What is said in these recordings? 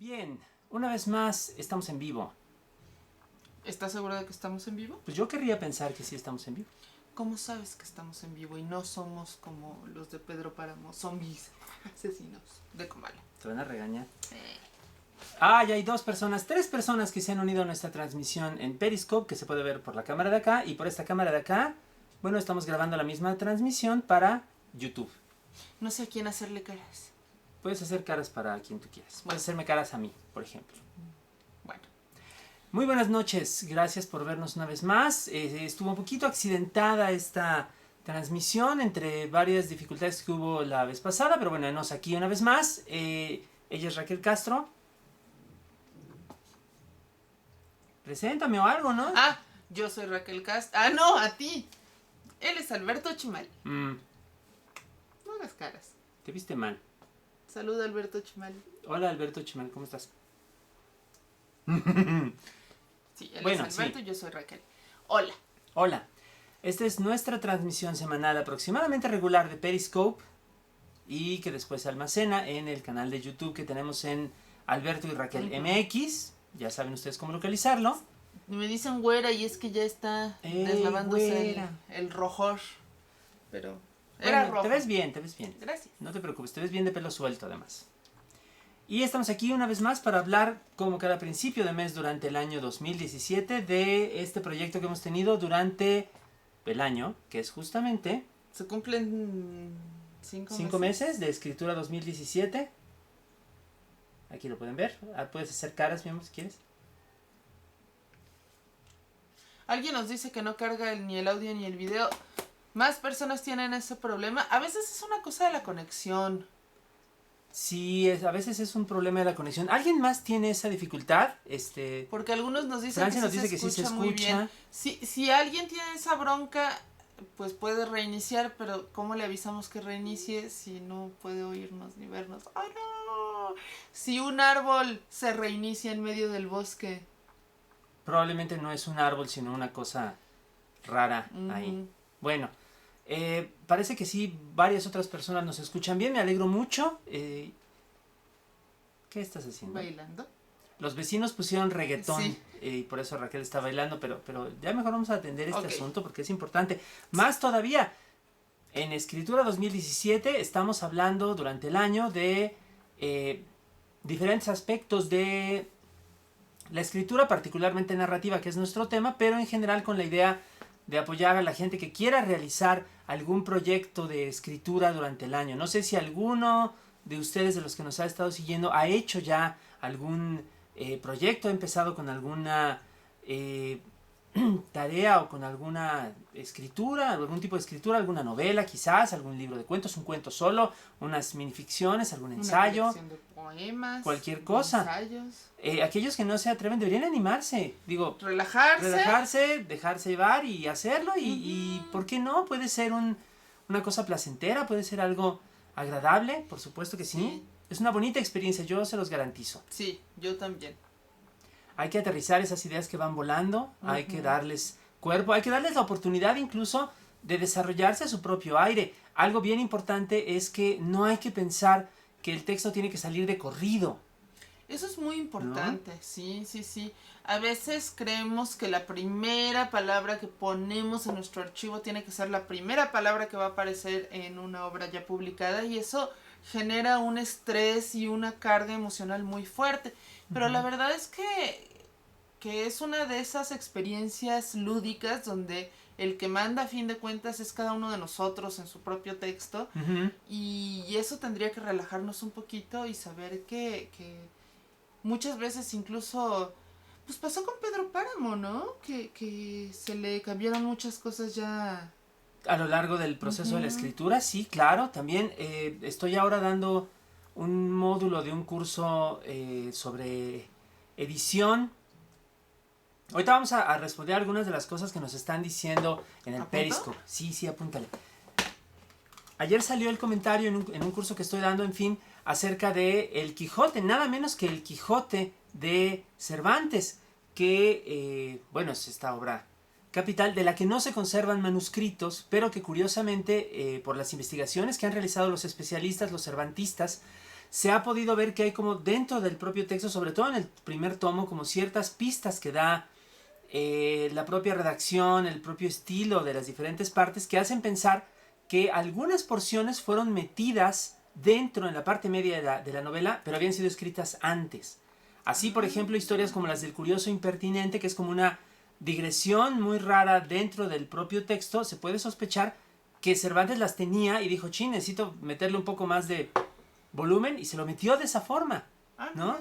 Bien, una vez más estamos en vivo. ¿Estás seguro de que estamos en vivo? Pues yo querría pensar que sí estamos en vivo. ¿Cómo sabes que estamos en vivo y no somos como los de Pedro Páramo, zombies, asesinos de Comala? Te van a regañar. Ya hay tres personas que se han unido a nuestra transmisión en Periscope, que se puede ver por la cámara de acá, y por esta cámara de acá, bueno, estamos grabando la misma transmisión para YouTube. No sé a quién hacerle caras. Puedes hacer caras para quien tú quieras. Puedes hacerme caras a mí, por ejemplo. Bueno. Muy buenas noches, gracias por vernos una vez más. Estuvo un poquito accidentada esta transmisión entre varias dificultades que hubo la vez pasada, pero bueno, venos aquí una vez más. Ella es Raquel Castro. Preséntame o algo, ¿no? Yo soy Raquel Castro. No, a ti. Él es Alberto Chimal. No hagas caras. Te viste mal. Saluda, Alberto Chimal. Hola, Alberto Chimal, ¿cómo estás? Sí, él es Alberto y yo soy Raquel. Hola. Hola. Esta es nuestra transmisión semanal aproximadamente regular de Periscope y que después se almacena en el canal de YouTube que tenemos en Alberto y Raquel MX. Ya saben ustedes cómo localizarlo. Me dicen güera y es que ya está deslavándose el rojor. Pero era rojo. Te ves bien, te ves bien. Gracias. No te preocupes, te ves bien de pelo suelto además. Y estamos aquí una vez más para hablar, como cada principio de mes durante el año 2017, de este proyecto que hemos tenido durante el año, que es justamente... Se cumplen 5 meses de escritura 2017. Aquí lo pueden ver. Puedes hacer caras, mi amor, si quieres. Alguien nos dice que no carga ni el audio ni el video. Más personas tienen ese problema. A veces es una cosa de la conexión. Sí, a veces es un problema de la conexión. ¿Alguien más tiene esa dificultad? Porque algunos nos dicen Francia nos dice que sí se escucha muy bien. Si alguien tiene esa bronca, pues puede reiniciar, pero ¿cómo le avisamos que reinicie si no puede oírnos ni vernos? ¡Ay, no! Si un árbol se reinicia en medio del bosque. Probablemente no es un árbol, sino una cosa rara ahí. Bueno, parece que sí, varias otras personas nos escuchan bien, me alegro mucho. ¿Qué estás haciendo? ¿Bailando? Los vecinos pusieron reggaetón, sí. Y por eso Raquel está bailando, pero ya mejor vamos a atender este asunto porque es importante. Más todavía, en Escritura 2017 estamos hablando durante el año de diferentes aspectos de la escritura, particularmente narrativa, que es nuestro tema, pero en general con la idea de apoyar a la gente que quiera realizar algún proyecto de escritura durante el año. No sé si alguno de ustedes, de los que nos ha estado siguiendo, ha hecho ya algún proyecto, ha empezado con alguna tarea o con alguna escritura, algún tipo de escritura, alguna novela quizás, algún libro de cuentos, un cuento solo, unas minificciones, algún ensayo, de poemas, cualquier cosa. Ensayos. Aquellos que no se atreven deberían animarse, digo, relajarse, dejarse llevar y hacerlo y ¿por qué no? Puede ser una cosa placentera, puede ser algo agradable, por supuesto que sí. Es una bonita experiencia, yo se los garantizo. Sí, yo también. Hay que aterrizar esas ideas que van volando, hay que darles cuerpo, hay que darles la oportunidad incluso de desarrollarse a su propio aire. Algo bien importante es que no hay que pensar que el texto tiene que salir de corrido. Eso es muy importante, ¿no? Sí. A veces creemos que la primera palabra que ponemos en nuestro archivo tiene que ser la primera palabra que va a aparecer en una obra ya publicada y eso genera un estrés y una carga emocional muy fuerte. Pero la verdad es que es una de esas experiencias lúdicas donde el que manda a fin de cuentas es cada uno de nosotros en su propio texto y eso tendría que relajarnos un poquito y saber que muchas veces incluso pues pasó con Pedro Páramo, ¿no? Que se le cambiaron muchas cosas ya a lo largo del proceso de la escritura. Sí, claro, también estoy ahora dando un módulo de un curso sobre edición. Ahorita vamos a responder algunas de las cosas que nos están diciendo en el Periscope. Sí, apúntale. Ayer salió el comentario en un curso que estoy dando, en fin, acerca de El Quijote, nada menos que El Quijote de Cervantes, que, bueno, es esta obra capital de la que no se conservan manuscritos, pero que curiosamente, por las investigaciones que han realizado los especialistas, los cervantistas, se ha podido ver que hay como dentro del propio texto, sobre todo en el primer tomo, como ciertas pistas que da la propia redacción, el propio estilo de las diferentes partes, que hacen pensar que algunas porciones fueron metidas dentro, en la parte media de la novela, pero habían sido escritas antes. Así, por ejemplo, historias como las del curioso impertinente, que es como una digresión muy rara dentro del propio texto, se puede sospechar que Cervantes las tenía y dijo, chin, necesito meterle un poco más de volumen, y se lo metió de esa forma, ¿no?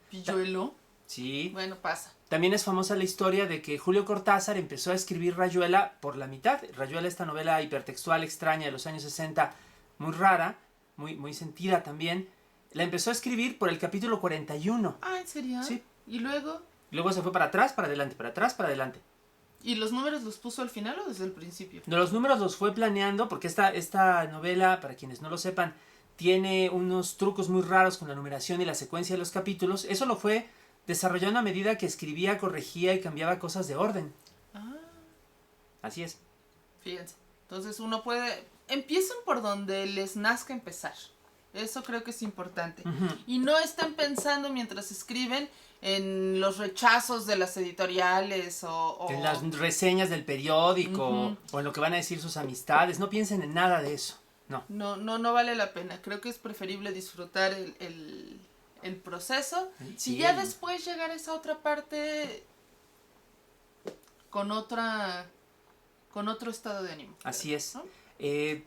Pilluelo. Sí. Bueno, pasa. También es famosa la historia de que Julio Cortázar empezó a escribir Rayuela por la mitad. Rayuela, esta novela hipertextual extraña de los años 60, muy rara, muy sentida también, la empezó a escribir por el capítulo 41. Ah, ¿en serio? Sí. ¿Y luego? Luego se fue para atrás, para adelante, para atrás, para adelante. ¿Y los números los puso al final o desde el principio? De los números los fue planeando, porque esta novela, para quienes no lo sepan, tiene unos trucos muy raros con la numeración y la secuencia de los capítulos. Eso lo fue desarrollando a medida que escribía, corregía y cambiaba cosas de orden. Ah. Así es. Fíjense. Entonces uno puede... Empiecen por donde les nazca empezar. Eso creo que es importante. Y no estén pensando mientras escriben en los rechazos de las editoriales o... En las reseñas del periódico o en lo que van a decir sus amistades. No piensen en nada de eso. No. No vale la pena. Creo que es preferible disfrutar el proceso Sí. y ya después llegar a esa otra parte con otro estado de ánimo. Así es. ¿No?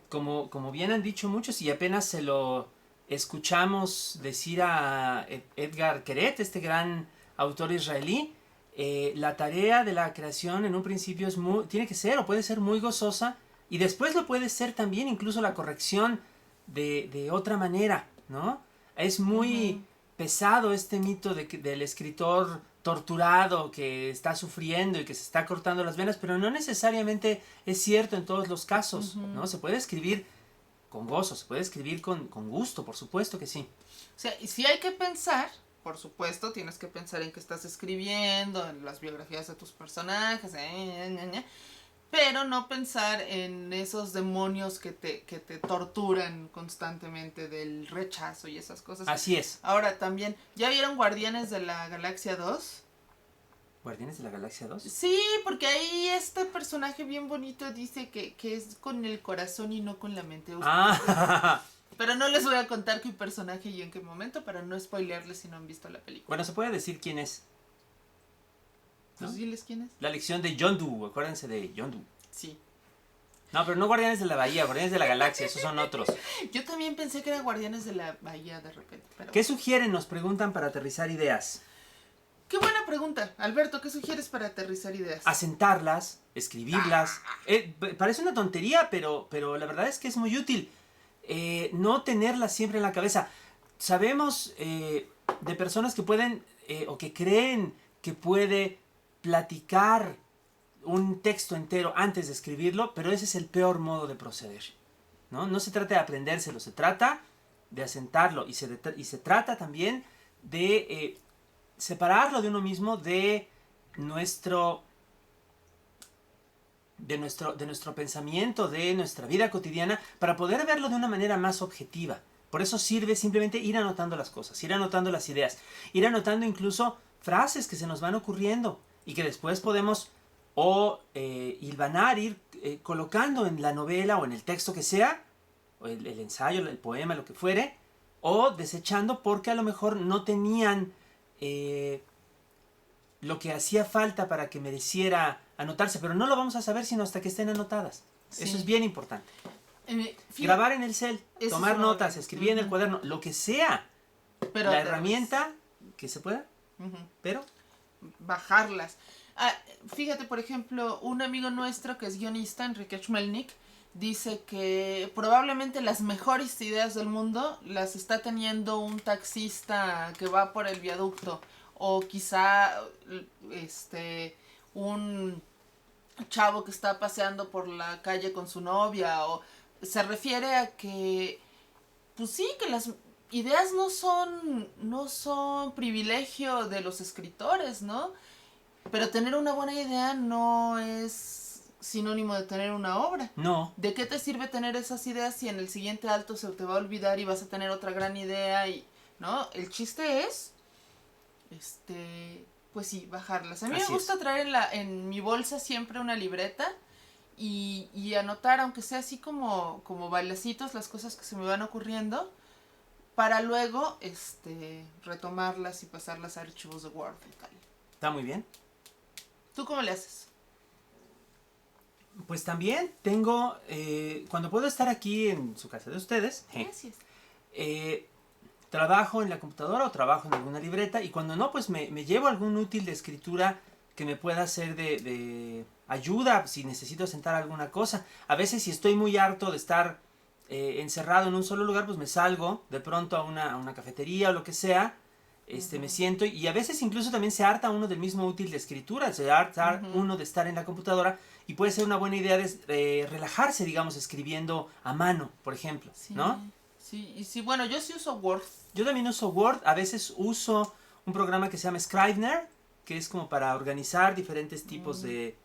Como bien han dicho muchos, y apenas se lo escuchamos decir a Edgar Keret, este gran autor israelí, la tarea de la creación en un principio tiene que ser o puede ser muy gozosa, y después lo puede ser también incluso la corrección de otra manera, ¿no? Es muy pesado este mito del escritor torturado que está sufriendo y que se está cortando las venas, pero no necesariamente es cierto en todos los casos, ¿no? Se puede escribir con gozo, se puede escribir con gusto, por supuesto que sí. O sea, y si hay que pensar, por supuesto, tienes que pensar en qué estás escribiendo, en las biografías de tus personajes, pero no pensar en esos demonios que te torturan constantemente del rechazo y esas cosas. Así es. Ahora también, ¿ya vieron Guardianes de la Galaxia 2? ¿Guardianes de la Galaxia 2? Sí, porque ahí este personaje bien bonito dice que es con el corazón y no con la mente. Pero no les voy a contar qué personaje y en qué momento para no spoilearles si no han visto la película. Bueno, se puede decir quién es. ¿No? Pues diles quién es. La lección de Yondu, acuérdense de Yondu. Sí. No, pero no Guardianes de la Bahía, Guardianes de la Galaxia, esos son otros. Yo también pensé que era Guardianes de la Bahía de repente. Pero... ¿Qué sugieren? Nos preguntan para aterrizar ideas. Qué buena pregunta. Alberto, ¿qué sugieres para aterrizar ideas? Asentarlas, escribirlas. Parece una tontería, pero la verdad es que es muy útil. No tenerlas siempre en la cabeza. Sabemos de personas que pueden o que creen que puede platicar un texto entero antes de escribirlo, pero ese es el peor modo de proceder, ¿no? No se trata de aprendérselo, se trata de asentarlo y se trata también de separarlo de uno mismo de nuestro pensamiento, de nuestra vida cotidiana, para poder verlo de una manera más objetiva. Por eso sirve simplemente ir anotando las cosas, ir anotando las ideas, ir anotando incluso frases que se nos van ocurriendo y que después podemos hilvanar, ir colocando en la novela o en el texto que sea, o el ensayo, el poema, lo que fuere, o desechando porque a lo mejor no tenían lo que hacía falta para que mereciera anotarse, pero no lo vamos a saber sino hasta que estén anotadas. Sí. Eso es bien importante. Grabar en el cel, tomar notas, escribir en el cuaderno, lo que sea, pero la herramienta que se pueda, pero bajarlas. Fíjate, por ejemplo, un amigo nuestro que es guionista, Enrique Schmelnick, dice que probablemente las mejores ideas del mundo las está teniendo un taxista que va por el viaducto, o quizá un chavo que está paseando por la calle con su novia, o se refiere a que pues sí, que las ideas no son privilegio de los escritores, ¿no? Pero tener una buena idea no es sinónimo de tener una obra. No. ¿De qué te sirve tener esas ideas si en el siguiente alto se te va a olvidar y vas a tener otra gran idea? Y ¿no? El chiste es, pues sí, bajarlas. A mí Así me gusta es. traer en mi bolsa siempre una libreta y anotar, aunque sea así como bailecitos, las cosas que se me van ocurriendo, para luego retomarlas y pasarlas a archivos de Word y tal. Está muy bien. ¿Tú cómo le haces? Pues también tengo, cuando puedo estar aquí en su casa de ustedes, Gracias. trabajo en la computadora o trabajo en alguna libreta y cuando no, pues me llevo algún útil de escritura que me pueda ser de ayuda si necesito sentar alguna cosa. A veces si estoy muy harto de estar encerrado en un solo lugar, pues me salgo de pronto a una cafetería o lo que sea, me siento y a veces incluso también se harta uno del mismo útil de escritura, se harta uno de estar en la computadora y puede ser una buena idea de relajarse, digamos, escribiendo a mano, por ejemplo, Sí, ¿no? sí, y sí, bueno, yo sí uso Word. Yo también uso Word, a veces uso un programa que se llama Scrivener, que es como para organizar diferentes tipos de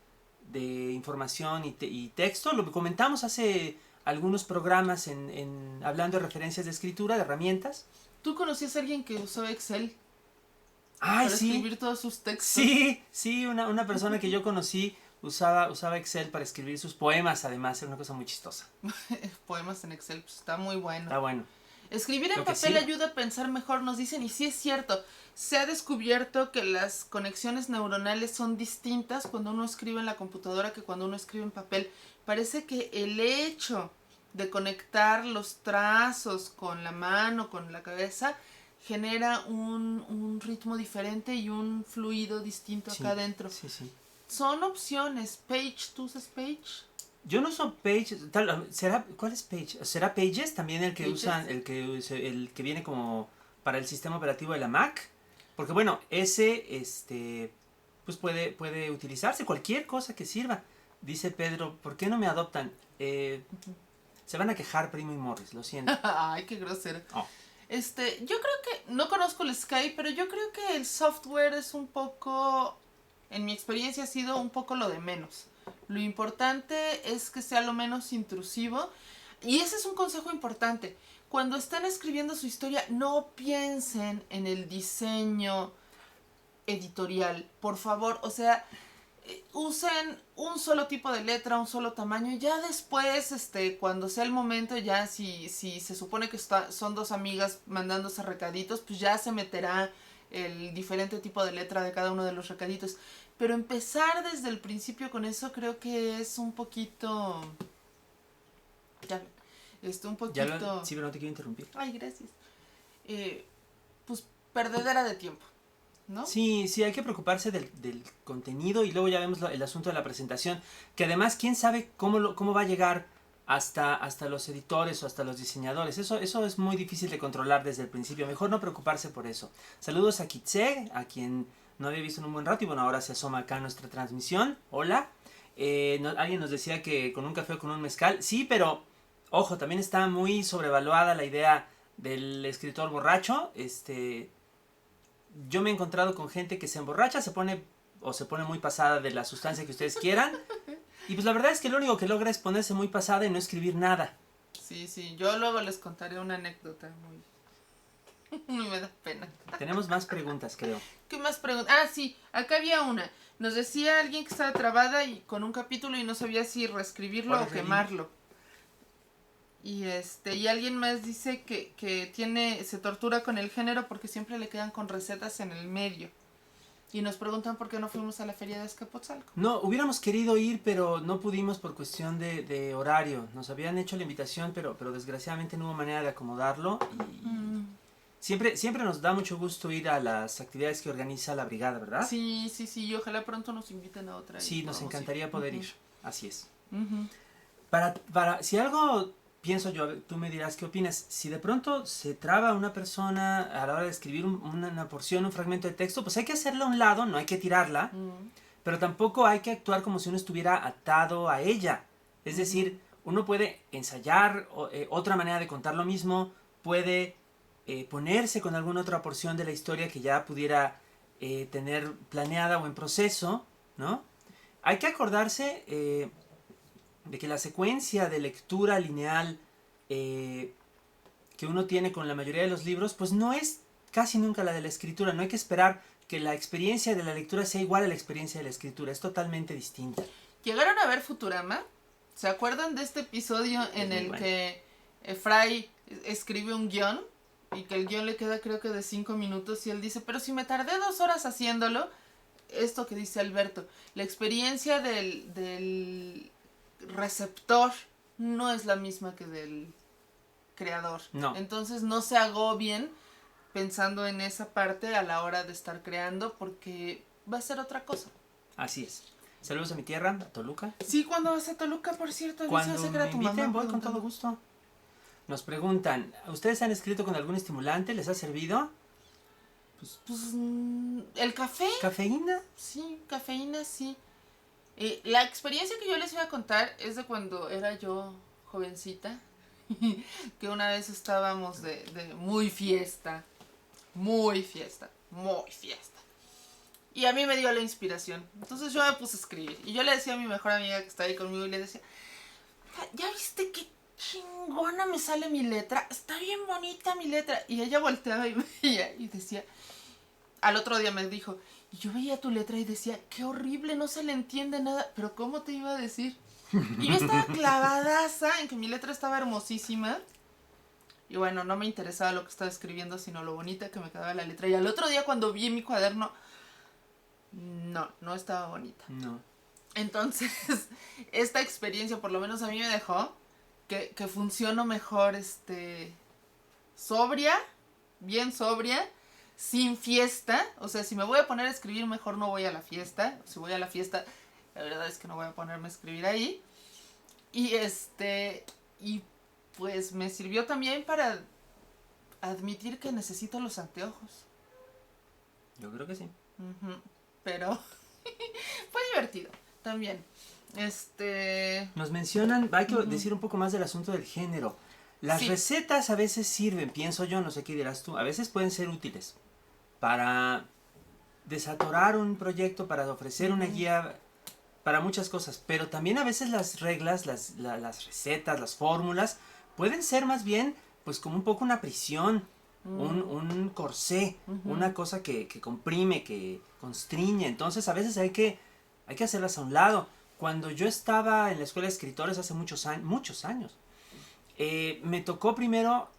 información y texto. Lo que comentamos hace algunos programas hablando de referencias de escritura, de herramientas. ¿Tú conocías a alguien que usó Excel ¡Ay, para sí! escribir todos sus textos? Sí, una persona que yo conocí usaba Excel para escribir sus poemas, además, era una cosa muy chistosa. Poemas en Excel, pues está muy bueno. Está bueno. Escribir en Lo que papel sirva. ayuda a pensar mejor, nos dicen, y sí es cierto. Se ha descubierto que las conexiones neuronales son distintas cuando uno escribe en la computadora que cuando uno escribe en papel. Parece que el hecho de conectar los trazos con la mano, con la cabeza, genera un ritmo diferente y un fluido distinto Sí, acá adentro. sí. Son opciones. Page, ¿tú usas Page? Yo no uso Page, ¿cuál es Page? ¿Será Pages también el que Pages. usan, el que viene como para el sistema operativo de la Mac? Porque bueno, pues puede utilizarse cualquier cosa que sirva. Dice Pedro, ¿por qué no me adoptan? Se van a quejar Primo y Morris, lo siento. Ay, qué grosero. Oh. Yo creo que, no conozco el Skype, pero yo creo que el software es un poco, en mi experiencia ha sido un poco lo de menos. Lo importante es que sea lo menos intrusivo. Y ese es un consejo importante. Cuando están escribiendo su historia, no piensen en el diseño editorial. Por favor, o sea, usen un solo tipo de letra, un solo tamaño, y ya después, cuando sea el momento, ya si se supone que son dos amigas mandándose recaditos, pues ya se meterá el diferente tipo de letra de cada uno de los recaditos. Pero empezar desde el principio con eso creo que es un poquito... Ya, un poquito... Sí, pero no te quiero interrumpir. Ay, gracias. Pues perdedera de tiempo, ¿no? Sí, hay que preocuparse del contenido y luego ya vemos el asunto de la presentación, que además quién sabe cómo va a llegar hasta los editores o hasta los diseñadores. Eso es muy difícil de controlar desde el principio, mejor no preocuparse por eso. Saludos a Kitse, a quien no había visto en un buen rato y bueno, ahora se asoma acá a nuestra transmisión. Hola. Alguien nos decía que con un café o con un mezcal, sí, pero ojo, también está muy sobrevaluada la idea del escritor borracho. Yo me he encontrado con gente que se emborracha, se pone muy pasada de la sustancia que ustedes quieran. Y pues la verdad es que lo único que logra es ponerse muy pasada y no escribir nada. Sí, yo luego les contaré una anécdota muy me da pena. Tenemos más preguntas, creo. ¿Qué más preguntas? Ah, sí, acá había una. Nos decía alguien que estaba trabada y con un capítulo y no sabía si reescribirlo o quemarlo. Y y alguien más dice que se tortura con el género porque siempre le quedan con recetas en el medio. Y nos preguntan por qué no fuimos a la feria de Azcapotzalco. No, hubiéramos querido ir, pero no pudimos por cuestión de horario. Nos habían hecho la invitación, pero desgraciadamente no hubo manera de acomodarlo. Y siempre nos da mucho gusto ir a las actividades que organiza la brigada, ¿verdad? Sí, y ojalá pronto nos inviten a otra. Sí, nos encantaría poder ir. Así es. Si algo pienso yo, tú me dirás qué opinas. Si de pronto se traba una persona a la hora de escribir una porción, un fragmento de texto, pues hay que hacerla a un lado, no hay que tirarla, pero tampoco hay que actuar como si uno estuviera atado a ella. Es decir, uno puede ensayar otra manera de contar lo mismo, puede ponerse con alguna otra porción de la historia que ya pudiera tener planeada o en proceso, ¿no? Hay que acordarse de que la secuencia de lectura lineal que uno tiene con la mayoría de los libros, pues no es casi nunca la de la escritura. No hay que esperar que la experiencia de la lectura sea igual a la experiencia de la escritura. Es totalmente distinta. ¿Llegaron a ver Futurama? ¿Se acuerdan de este episodio en el que Fry escribe un guión? Y que el guión le queda creo que de 5 minutos y él dice, pero si me tardé 2 horas haciéndolo, esto que dice Alberto, la experiencia del receptor no es la misma que del creador. No. Entonces no se agobien pensando en esa parte a la hora de estar creando porque va a ser otra cosa. Así es. Saludos a mi tierra, a Toluca. Sí, ¿cuándo vas a Toluca, por cierto? Cuando me inviten, voy con todo gusto. Nos preguntan, ¿ustedes han escrito con algún estimulante? ¿Les ha servido? Pues el café. ¿Cafeína? Sí, cafeína, sí. La experiencia que yo les iba a contar es de cuando era yo jovencita, que una vez estábamos de muy fiesta. Y a mí me dio la inspiración. Entonces yo me puse a escribir. Y yo le decía a mi mejor amiga que está ahí conmigo y le decía, ¿ya viste qué chingona me sale mi letra? Está bien bonita mi letra. Y ella volteaba y me veía y decía, al otro día me dijo, y yo veía tu letra y decía, qué horrible, no se le entiende nada. Pero ¿cómo te iba a decir? Y yo estaba clavadaza en que mi letra estaba hermosísima. Y bueno, no me interesaba lo que estaba escribiendo, sino lo bonita que me quedaba la letra. Y al otro día cuando vi mi cuaderno, no estaba bonita. No. Entonces, esta experiencia por lo menos a mí me dejó que funciono mejor sobria, bien sobria, sin fiesta. O sea, si me voy a poner a escribir, mejor no voy a la fiesta. Si voy a la fiesta, la verdad es que no voy a ponerme a escribir ahí. Y y pues me sirvió también para admitir que necesito los anteojos. Yo creo que sí. Pero fue divertido también. Nos mencionan, hay que decir un poco más del asunto del género. Las recetas a veces sirven, pienso yo, no sé qué dirás tú, a veces pueden ser útiles para desatorar un proyecto, para ofrecer una guía, para muchas cosas, pero también a veces las reglas, las recetas, las fórmulas, pueden ser más bien pues como un poco una prisión, un corsé, una cosa que comprime, que constriñe. Entonces a veces hay que hacerlas a un lado. Cuando yo estaba en la escuela de escritores hace muchos años, me tocó primero,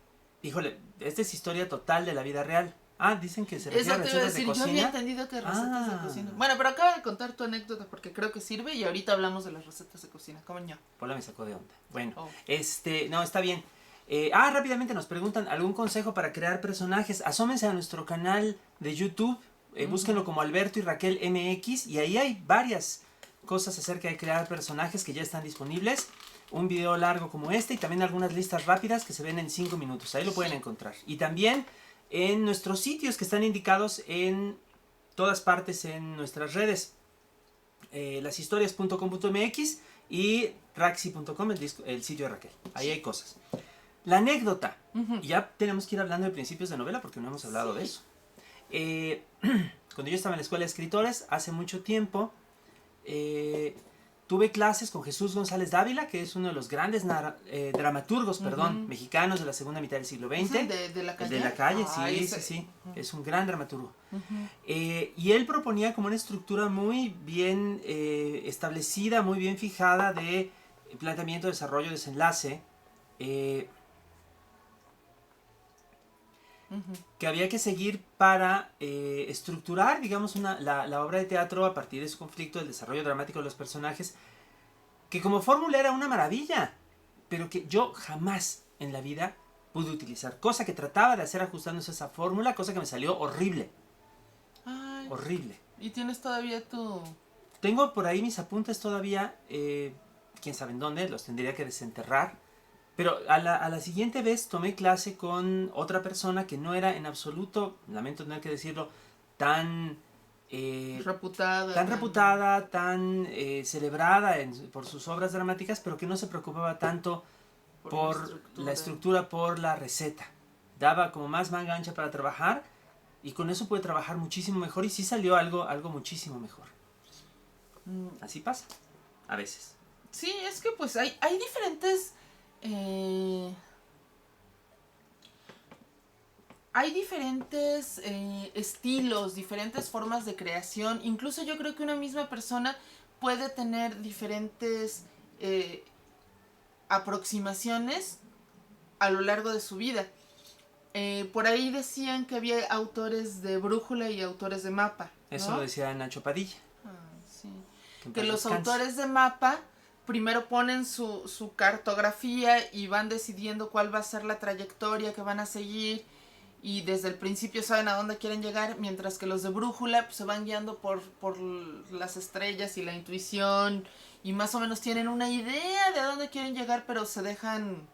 híjole, esta es historia total de la vida real. Dicen que se refiere a recetas de cocina. Yo había entendido que recetas de cocina. Bueno, pero acaba de contar tu anécdota porque creo que sirve y ahorita hablamos de las recetas de cocina. ¿Cómo no? Paula me sacó de onda. Bueno, no, está bien. Rápidamente nos preguntan algún consejo para crear personajes. Asómense a nuestro canal de YouTube, búsquenlo como Alberto y Raquel MX y ahí hay varias cosas acerca de crear personajes que ya están disponibles. Un video largo como este y también algunas listas rápidas que se ven en 5 minutos. Ahí lo pueden encontrar. Y también en nuestros sitios que están indicados en todas partes en nuestras redes. Lashistorias.com.mx y raxi.com, el sitio de Raquel. Ahí hay cosas. La anécdota. Ya tenemos que ir hablando de principios de novela porque no hemos hablado de eso. Cuando yo estaba en la escuela de escritores, hace mucho tiempo, tuve clases con Jesús González Dávila, que es uno de los grandes dramaturgos, mexicanos de la segunda mitad del siglo XX. ¿De la calle? De la calle, sí. Es un gran dramaturgo. Y él proponía como una estructura muy bien establecida, muy bien fijada de planteamiento, desarrollo, desenlace. Que había que seguir para estructurar, digamos, la obra de teatro a partir de su conflicto, el desarrollo dramático de los personajes, que como fórmula era una maravilla, pero que yo jamás en la vida pude utilizar, cosa que trataba de hacer ajustándose a esa fórmula, cosa que me salió horrible. Horrible. ¿Y tienes todavía tu...? Tengo por ahí mis apuntes todavía, quién sabe en dónde, los tendría que desenterrar. Pero a la siguiente vez tomé clase con otra persona que no era en absoluto, lamento tener que decirlo, tan reputada, tan celebrada por sus obras dramáticas, pero que no se preocupaba tanto por la estructura, por la receta. Daba como más manga ancha para trabajar y con eso pude trabajar muchísimo mejor y sí salió algo muchísimo mejor. Así pasa, a veces. Sí, es que pues hay diferentes... Hay diferentes estilos, diferentes formas de creación. Incluso yo creo que una misma persona puede tener diferentes aproximaciones a lo largo de su vida. Por ahí decían que había autores de brújula y autores de mapa, ¿no? Eso lo decía Nacho Padilla. Sí. Que en Que paz los descanse. autores de mapa primero ponen su cartografía y van decidiendo cuál va a ser la trayectoria que van a seguir, y desde el principio saben a dónde quieren llegar, mientras que los de brújula pues, se van guiando por las estrellas y la intuición, y más o menos tienen una idea de a dónde quieren llegar, pero se dejan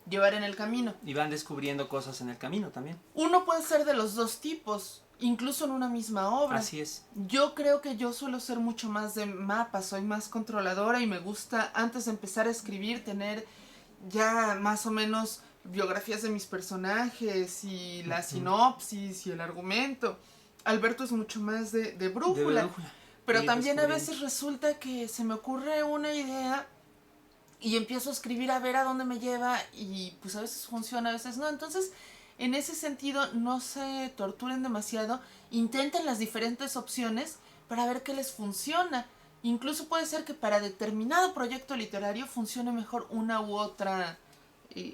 llevar en el camino. Y van descubriendo cosas en el camino también. Uno puede ser de los dos tipos, incluso en una misma obra. Así es. Yo creo que yo suelo ser mucho más de mapas, soy más controladora y me gusta antes de empezar a escribir tener ya más o menos biografías de mis personajes y la sinopsis y el argumento. Alberto es mucho más de brújula. Pero también a veces resulta que se me ocurre una idea y empiezo a escribir a ver a dónde me lleva, y pues a veces funciona, a veces no. Entonces, en ese sentido, no se torturen demasiado, intenten las diferentes opciones para ver qué les funciona. Incluso puede ser que para determinado proyecto literario funcione mejor una u otra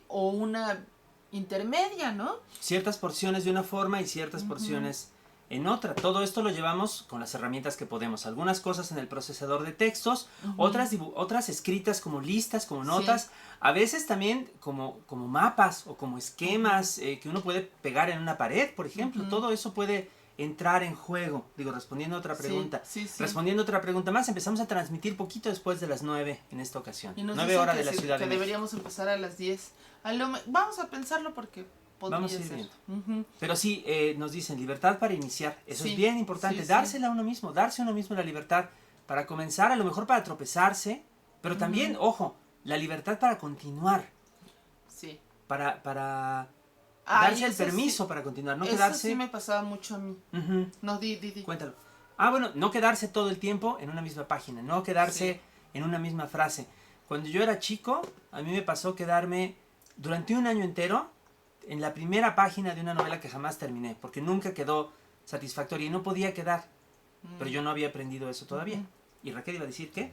o una intermedia, ¿no? Ciertas porciones de una forma y ciertas porciones en otra. Todo esto lo llevamos con las herramientas que podemos. Algunas cosas en el procesador de textos, otras escritas como listas, como notas, sí. A veces también como mapas o como esquemas que uno puede pegar en una pared, por ejemplo. Todo eso puede entrar en juego. Digo, respondiendo a otra pregunta. Sí. Respondiendo a otra pregunta más, empezamos a transmitir poquito después de las 9 en esta ocasión. Y 9 horas de la Ciudad de México. Deberíamos empezar a las 10. Vamos a pensarlo porque podría Vamos a ir ser. viendo. Pero sí, nos dicen libertad para iniciar. Eso es bien importante. Dársela a uno mismo. Darse a uno mismo la libertad para comenzar, a lo mejor para tropezarse. Pero también, ojo, la libertad para continuar. Sí. Para darse el permiso para continuar. No quedarse... Eso sí me pasaba mucho a mí. No, di. Cuéntalo. Bueno, no quedarse todo el tiempo en una misma página. No quedarse en una misma frase. Cuando yo era chico, a mí me pasó quedarme durante un año entero en la primera página de una novela que jamás terminé, porque nunca quedó satisfactoria y no podía quedar. Pero yo no había aprendido eso todavía. ¿Y Raquel iba a decir qué?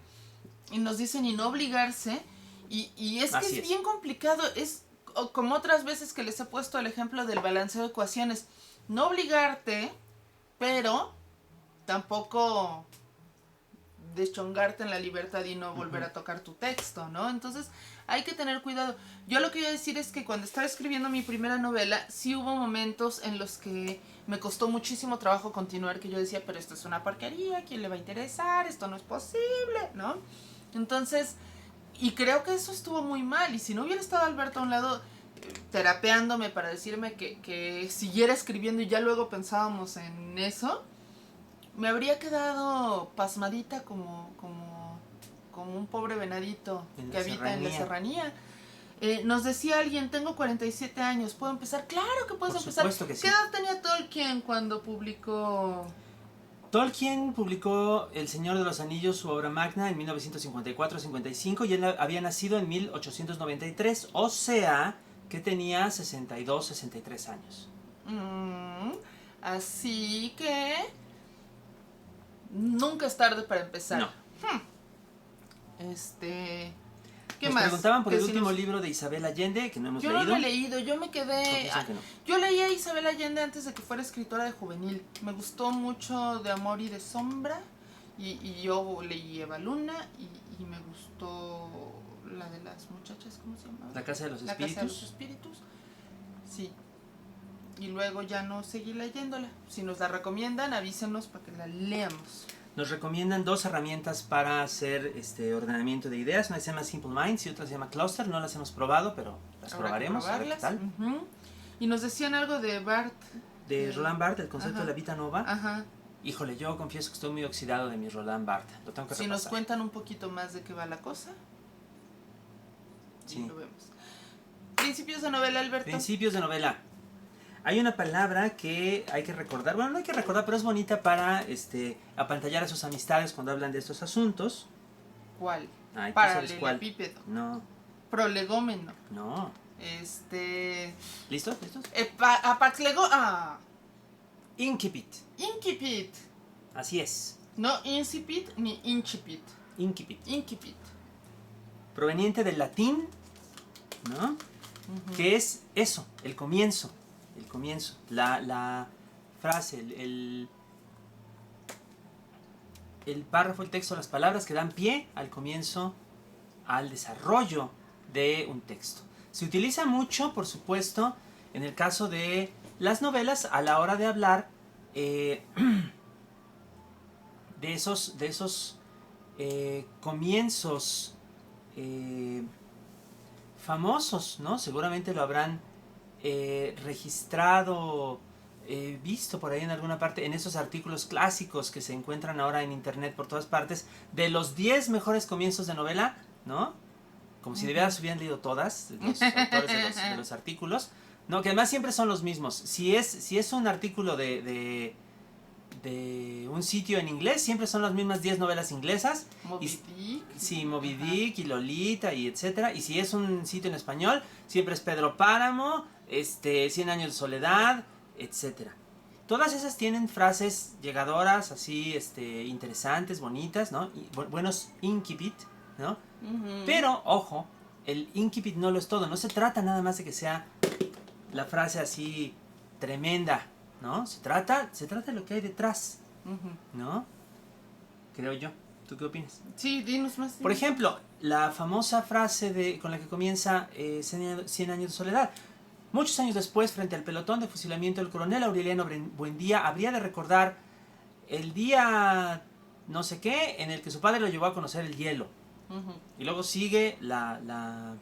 Y nos dicen, y no obligarse, y es que es bien complicado, es como otras veces que les he puesto el ejemplo del balanceo de ecuaciones. No obligarte, pero tampoco deschongarte en la libertad y no volver a tocar tu texto, ¿no? Entonces hay que tener cuidado. Yo lo que voy a decir es que cuando estaba escribiendo mi primera novela, sí hubo momentos en los que me costó muchísimo trabajo continuar, que yo decía, pero esto es una porquería, ¿a quién le va a interesar? Esto no es posible, ¿no? Entonces, y creo que eso estuvo muy mal, y si no hubiera estado Alberto a un lado terapeándome para decirme que siguiera escribiendo y ya luego pensábamos en eso, me habría quedado pasmadita como un pobre venadito que habita en la serranía. Nos decía alguien, tengo 47 años, ¿puedo empezar? Claro que puedes empezar. Que sí. ¿Qué edad tenía Tolkien cuando publicó? Tolkien publicó El Señor de los Anillos, su obra magna, en 1954-55, y él había nacido en 1893, o sea, que tenía 62, 63 años. Así que nunca es tarde para empezar. No. ¿Qué Nos más? Preguntaban por el último libro de Isabel Allende, que no hemos leído. Yo no lo he leído, yo me quedé... No. Yo leí a Isabel Allende antes de que fuera escritora de juvenil. Me gustó mucho De Amor y de Sombra, y yo leí Eva Luna, y me gustó la de las muchachas, ¿cómo se llama? La Casa de los Espíritus. La Casa de los Espíritus, sí. Y luego ya no seguí leyéndola. Si nos la recomiendan, avísenos para que la leamos. Nos recomiendan 2 herramientas para hacer ordenamiento de ideas. Una se llama Simple Minds y otra se llama Cluster. No las hemos probado, pero las probaremos. A ver qué tal. Y nos decían algo de Barthes. De Roland Barthes, el concepto de la vita nova. Ajá. Híjole, yo confieso que estoy muy oxidado de mi Roland Barthes. Lo tengo que repasar. Si nos cuentan un poquito más de qué va la cosa. Sí. Lo vemos. Principios de novela, Alberto. Principios de novela. Hay una palabra que hay que recordar, bueno, no hay que recordar, pero es bonita para apantallar a sus amistades cuando hablan de estos asuntos. ¿Cuál? Ay, Paralelepípedo. No. Prolegómeno. No. ¿Listos? ¿Listos? Apaxlego, Incipit. incipit. Así es. No incipit ni incipit. Incipit. Incipit. Proveniente del latín, ¿no? Que es eso, el comienzo. El comienzo. La frase, el párrafo, el texto, las palabras que dan pie al comienzo, al desarrollo de un texto. Se utiliza mucho, por supuesto, en el caso de las novelas a la hora de hablar de esos comienzos famosos, ¿no? Seguramente lo habrán registrado, visto por ahí en alguna parte, en esos artículos clásicos que se encuentran ahora en internet por todas partes, de los 10 mejores comienzos de novela, ¿no? Como si de veras hubieran leído todas, los autores de los artículos, ¿no? Que además siempre son los mismos. Si es un artículo de un sitio en inglés, siempre son las mismas 10 novelas inglesas. Moby Dick. Sí, Moby Dick y Lolita y etcétera. Y si es un sitio en español, siempre es Pedro Páramo, 100 años de soledad, etcétera. Todas esas tienen frases llegadoras, así, interesantes, bonitas, ¿no? Y buenos incipit, ¿no? Pero, ojo, el incipit no lo es todo. No se trata nada más de que sea la frase así tremenda, ¿no? Se trata de lo que hay detrás, ¿no? Creo yo. ¿Tú qué opinas? Sí, dinos más. Por ejemplo, la famosa frase con la que comienza 100 años de soledad. Muchos años después, frente al pelotón de fusilamiento, el coronel Aureliano Buendía habría de recordar el día no sé qué en el que su padre lo llevó a conocer el hielo. Y luego sigue la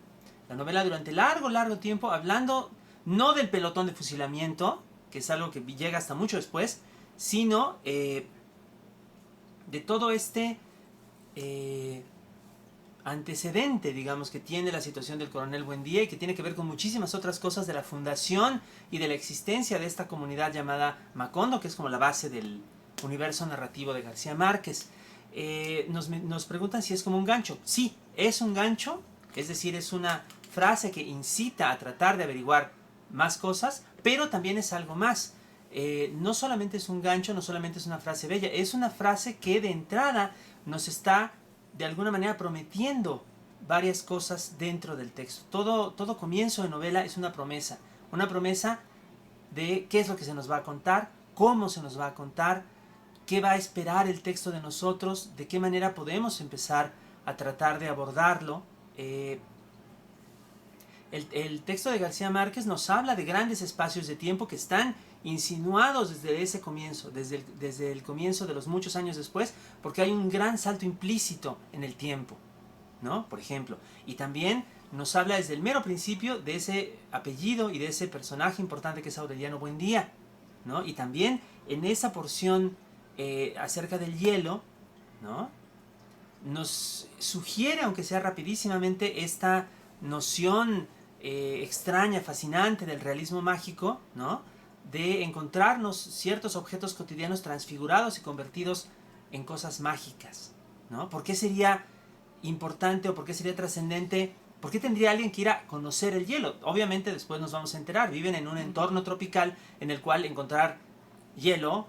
novela durante largo tiempo hablando no del pelotón de fusilamiento, que es algo que llega hasta mucho después, sino de todo antecedente, digamos, que tiene la situación del coronel Buendía y que tiene que ver con muchísimas otras cosas de la fundación y de la existencia de esta comunidad llamada Macondo, que es como la base del universo narrativo de García Márquez. Nos preguntan si es como un gancho. Sí, es un gancho, es decir, es una frase que incita a tratar de averiguar más cosas, pero también es algo más. No solamente es un gancho, no solamente es una frase bella, es una frase que de entrada nos está de alguna manera prometiendo varias cosas dentro del texto. Todo comienzo de novela es una promesa de qué es lo que se nos va a contar, cómo se nos va a contar, qué va a esperar el texto de nosotros, de qué manera podemos empezar a tratar de abordarlo. El texto de García Márquez nos habla de grandes espacios de tiempo que están insinuados desde ese comienzo, desde el comienzo de los muchos años después, porque hay un gran salto implícito en el tiempo, ¿no? Por ejemplo, y también nos habla desde el mero principio de ese apellido y de ese personaje importante que es Aureliano Buendía, ¿no? Y también en esa porción acerca del hielo, ¿no? Nos sugiere, aunque sea rapidísimamente, esta noción extraña, fascinante del realismo mágico, ¿no? De encontrarnos ciertos objetos cotidianos transfigurados y convertidos en cosas mágicas, ¿no? ¿Por qué sería importante o por qué sería trascendente? ¿Por qué tendría alguien que ir a conocer el hielo? Obviamente después nos vamos a enterar, viven en un entorno tropical en el cual encontrar hielo,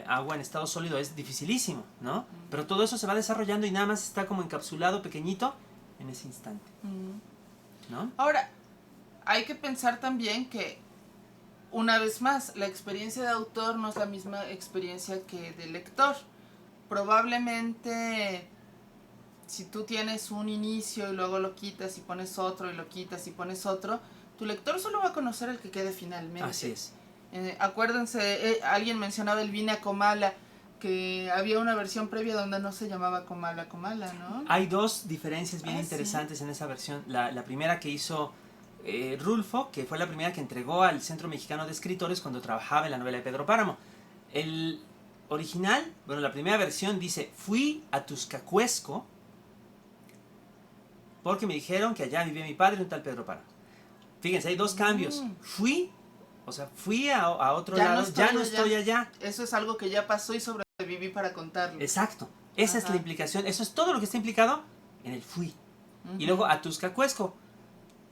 agua en estado sólido es dificilísimo, ¿no? Pero todo eso se va desarrollando y nada más está como encapsulado pequeñito en ese instante, ¿no? Ahora, hay que pensar también que, una vez más, la experiencia de autor no es la misma experiencia que de lector. Probablemente, si tú tienes un inicio y luego lo quitas y pones otro y lo quitas y pones otro, tu lector solo va a conocer el que quede finalmente. Así es. Acuérdense, alguien mencionaba el Vina Comala, que había una versión previa donde no se llamaba Comala, ¿no? Hay dos diferencias bien interesantes en esa versión. La primera que hizo Rulfo, que fue la primera que entregó al Centro Mexicano de Escritores cuando trabajaba en la novela de Pedro Páramo. El original, bueno, la primera versión dice: fui a Tuzcacuesco porque me dijeron que allá vivía mi padre, un tal Pedro Páramo. Fíjense, hay dos cambios. Fui a otro lado, ya no estoy allá. Eso es algo que ya pasó y sobreviví para contarlo. Exacto, esa es la implicación, eso es todo lo que está implicado en el fui. Y luego a Tuzcacuesco.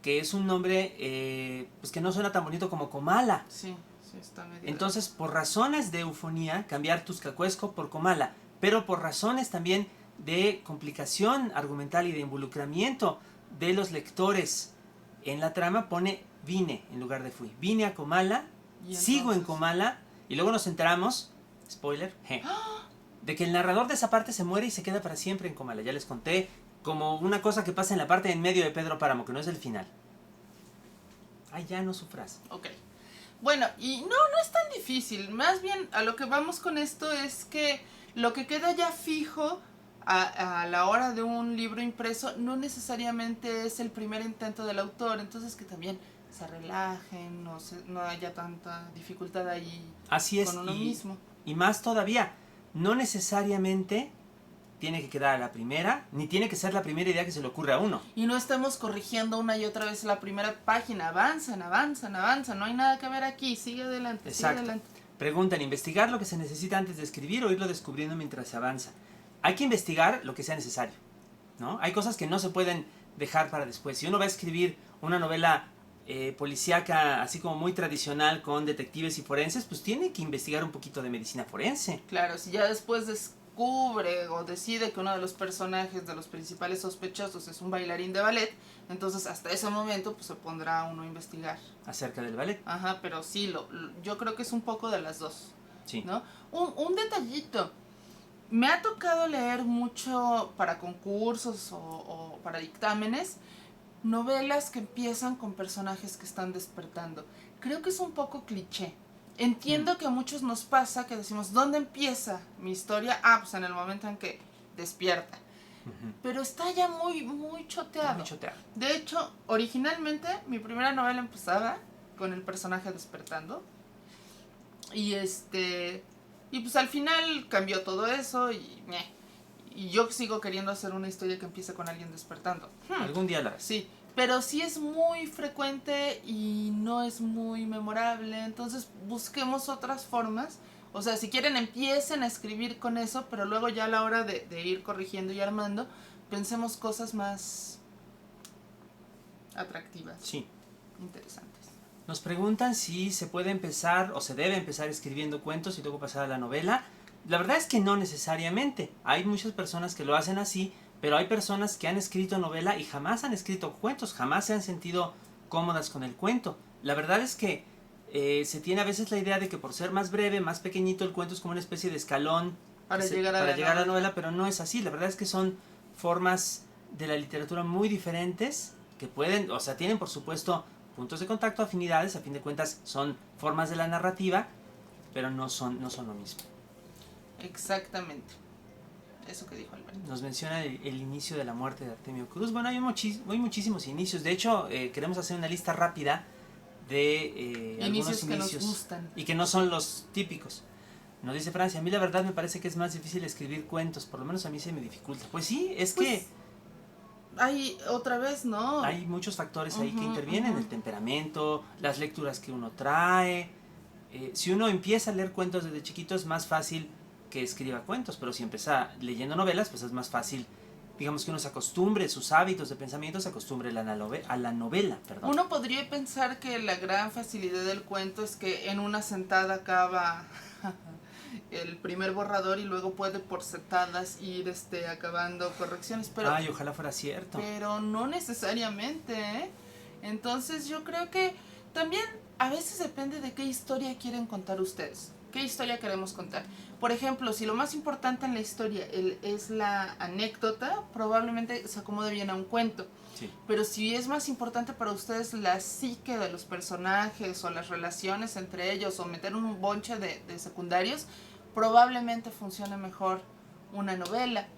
que es un nombre pues que no suena tan bonito como Comala. Sí, sí, está medio... Entonces, por razones de eufonía, cambiar Tuscacuesco por Comala, pero por razones también de complicación argumental y de involucramiento de los lectores en la trama, pone vine en lugar de fui. Vine a Comala, sigo en Comala, y luego nos enteramos, spoiler, de que el narrador de esa parte se muere y se queda para siempre en Comala. Ya les conté, como una cosa que pasa en la parte en medio de Pedro Páramo, que no es el final. Ay, ya no sufras. Ok. Bueno, y no es tan difícil. Más bien, a lo que vamos con esto es que lo que queda ya fijo a la hora de un libro impreso no necesariamente es el primer intento del autor. Entonces que también se relajen, no haya tanta dificultad ahí. Así es, con uno mismo. Y más todavía, no necesariamente tiene que quedar a la primera, ni tiene que ser la primera idea que se le ocurre a uno. Y no estamos corrigiendo una y otra vez la primera página. Avanzan, no hay nada que ver aquí, sigue adelante, Exacto. sigue adelante. Preguntan, ¿investigar lo que se necesita antes de escribir o irlo descubriendo mientras se avanza? Hay que investigar lo que sea necesario, ¿no? Hay cosas que no se pueden dejar para después. Si uno va a escribir una novela policíaca, así como muy tradicional, con detectives y forenses, pues tiene que investigar un poquito de medicina forense. Claro, si ya después descubre o decide que uno de los personajes, de los principales sospechosos, es un bailarín de ballet, entonces hasta ese momento pues se pondrá uno a investigar. Acerca del ballet. Ajá, pero sí, yo creo que es un poco de las dos. Sí. ¿No? Un detallito. Me ha tocado leer mucho para concursos o para dictámenes, novelas que empiezan con personajes que están despertando. Creo que es un poco cliché. Entiendo que a muchos nos pasa que decimos, ¿dónde empieza mi historia? Ah, pues en el momento en que despierta. Pero está ya muy, muy choteado. Muy choteado. De hecho, originalmente mi primera novela empezaba con el personaje despertando. Y y pues al final cambió todo eso y yo sigo queriendo hacer una historia que empiece con alguien despertando. Algún día la harás. Sí, pero sí es muy frecuente y no es muy memorable, entonces busquemos otras formas. O sea, si quieren empiecen a escribir con eso, pero luego ya a la hora de ir corrigiendo y armando, pensemos cosas más atractivas. Sí. Interesantes. Nos preguntan si se puede empezar o se debe empezar escribiendo cuentos y luego pasar a la novela. La verdad es que no necesariamente. Hay muchas personas que lo hacen así, pero hay personas que han escrito novela y jamás han escrito cuentos, jamás se han sentido cómodas con el cuento. La verdad es que se tiene a veces la idea de que por ser más breve, más pequeñito, el cuento es como una especie de escalón para llegar a la novela, pero no es así. La verdad es que son formas de la literatura muy diferentes que pueden, o sea, tienen por supuesto puntos de contacto, afinidades, a fin de cuentas son formas de la narrativa, pero no son lo mismo. Exactamente. Eso que dijo Alberto. Nos menciona el inicio de la muerte de Artemio Cruz. Bueno, hay muchísimos inicios. De hecho, queremos hacer una lista rápida de algunos inicios que nos gustan y que no son los típicos. Nos dice Francia, a mí la verdad me parece que es más difícil escribir cuentos, por lo menos a mí se me dificulta. Pues sí, es que hay otra vez, ¿no? Hay muchos factores ahí que intervienen, el temperamento, las lecturas que uno trae. Si uno empieza a leer cuentos desde chiquito es más fácil que escriba cuentos, pero si empieza leyendo novelas, pues es más fácil, digamos, que uno se acostumbre, sus hábitos de pensamiento se acostumbre a la novela. Perdón. Uno podría pensar que la gran facilidad del cuento es que en una sentada acaba el primer borrador y luego puede por setadas ir acabando correcciones, pero ay, ojalá fuera cierto. Pero no necesariamente, ¿eh? Entonces yo creo que también a veces depende de qué historia quieren contar ustedes. ¿Qué historia queremos contar? Por ejemplo, si lo más importante en la historia es la anécdota, probablemente se acomode bien a un cuento. Sí. Pero si es más importante para ustedes la psique de los personajes o las relaciones entre ellos o meter un bonche de secundarios, probablemente funcione mejor una novela.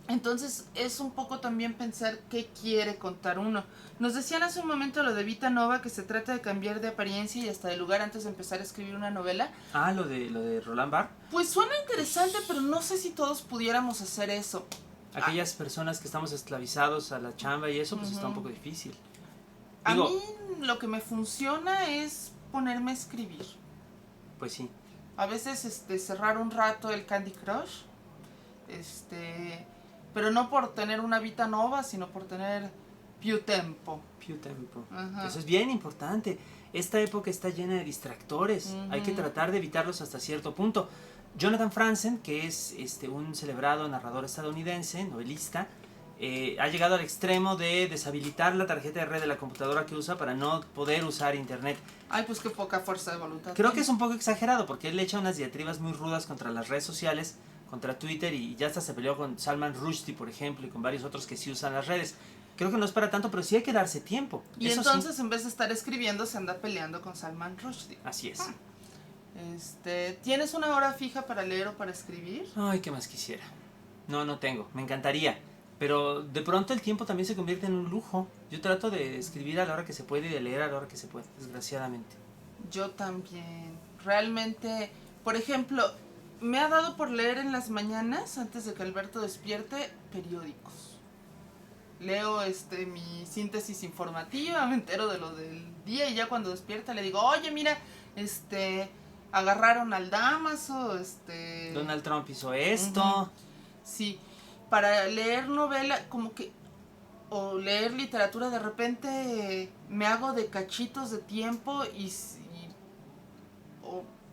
Entonces es un poco también pensar qué quiere contar uno. Nos decían hace un momento lo de Vita Nova, que se trata de cambiar de apariencia y hasta de lugar antes de empezar a escribir una novela. Ah, lo de Roland Barthes. Pues suena interesante, pero no sé si todos pudiéramos hacer eso. Aquellas personas que estamos esclavizados a la chamba y eso, pues está un poco difícil. Digo, a mí lo que me funciona es ponerme a escribir. Pues sí. A veces cerrar un rato el Candy Crush. Pero no por tener una Vita Nova, sino por tener Più tempo. Più tempo. Ajá. Eso es bien importante. Esta época está llena de distractores. Hay que tratar de evitarlos hasta cierto punto. Jonathan Franzen, que es un celebrado narrador estadounidense, novelista, ha llegado al extremo de deshabilitar la tarjeta de red de la computadora que usa para no poder usar internet. Ay, pues qué poca fuerza de voluntad. Creo que es un poco exagerado porque él le echa unas diatribas muy rudas contra las redes sociales, contra Twitter, y ya hasta se peleó con Salman Rushdie, por ejemplo, y con varios otros que sí usan las redes. Creo que no es para tanto, pero sí hay que darse tiempo. Y Eso entonces, sí. en vez de estar escribiendo, se anda peleando con Salman Rushdie. Así es. ¿Tienes una hora fija para leer o para escribir? Ay, qué más quisiera. No tengo. Me encantaría. Pero de pronto el tiempo también se convierte en un lujo. Yo trato de escribir a la hora que se puede y de leer a la hora que se puede, desgraciadamente. Yo también. Realmente, por ejemplo, me ha dado por leer en las mañanas, antes de que Alberto despierte, periódicos. Leo mi síntesis informativa, me entero de lo del día y ya cuando despierta le digo, oye, mira, agarraron al Damaso, Donald Trump hizo esto. Sí, para leer novela, como que, o leer literatura, de repente me hago de cachitos de tiempo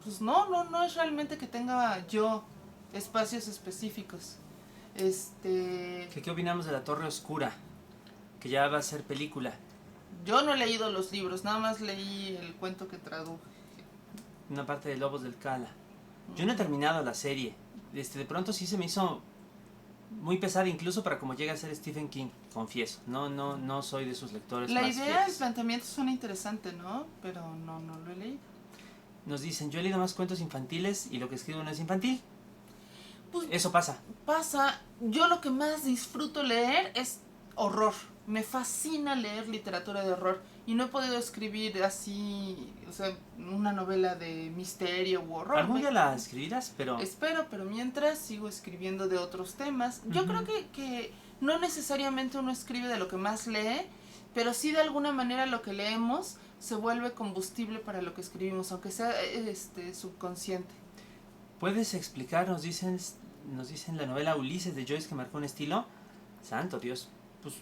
pues no es realmente que tenga yo espacios específicos. ¿Qué opinamos de La Torre Oscura? Que ya va a ser película. Yo no he leído los libros, nada más leí el cuento que traduje. Una parte de Lobos del Cala. Yo no he terminado la serie. De pronto sí se me hizo muy pesada, incluso para como llega a ser Stephen King, confieso. No soy de sus lectores La más idea, fieles. el planteamiento suena interesante, ¿no? Pero no lo he leído. Nos dicen, yo he leído más cuentos infantiles y lo que escribo no es infantil. Pues eso pasa. Yo lo que más disfruto leer es horror. Me fascina leer literatura de horror. Y no he podido escribir así, o sea, una novela de misterio u horror. Algún día la escribirás, pero... Espero, pero mientras sigo escribiendo de otros temas. Yo creo que no necesariamente uno escribe de lo que más lee, pero sí de alguna manera lo que leemos se vuelve combustible para lo que escribimos, aunque sea subconsciente. ¿Puedes explicar? Nos dicen la novela Ulises de Joyce que marcó un estilo. Santo Dios. Pues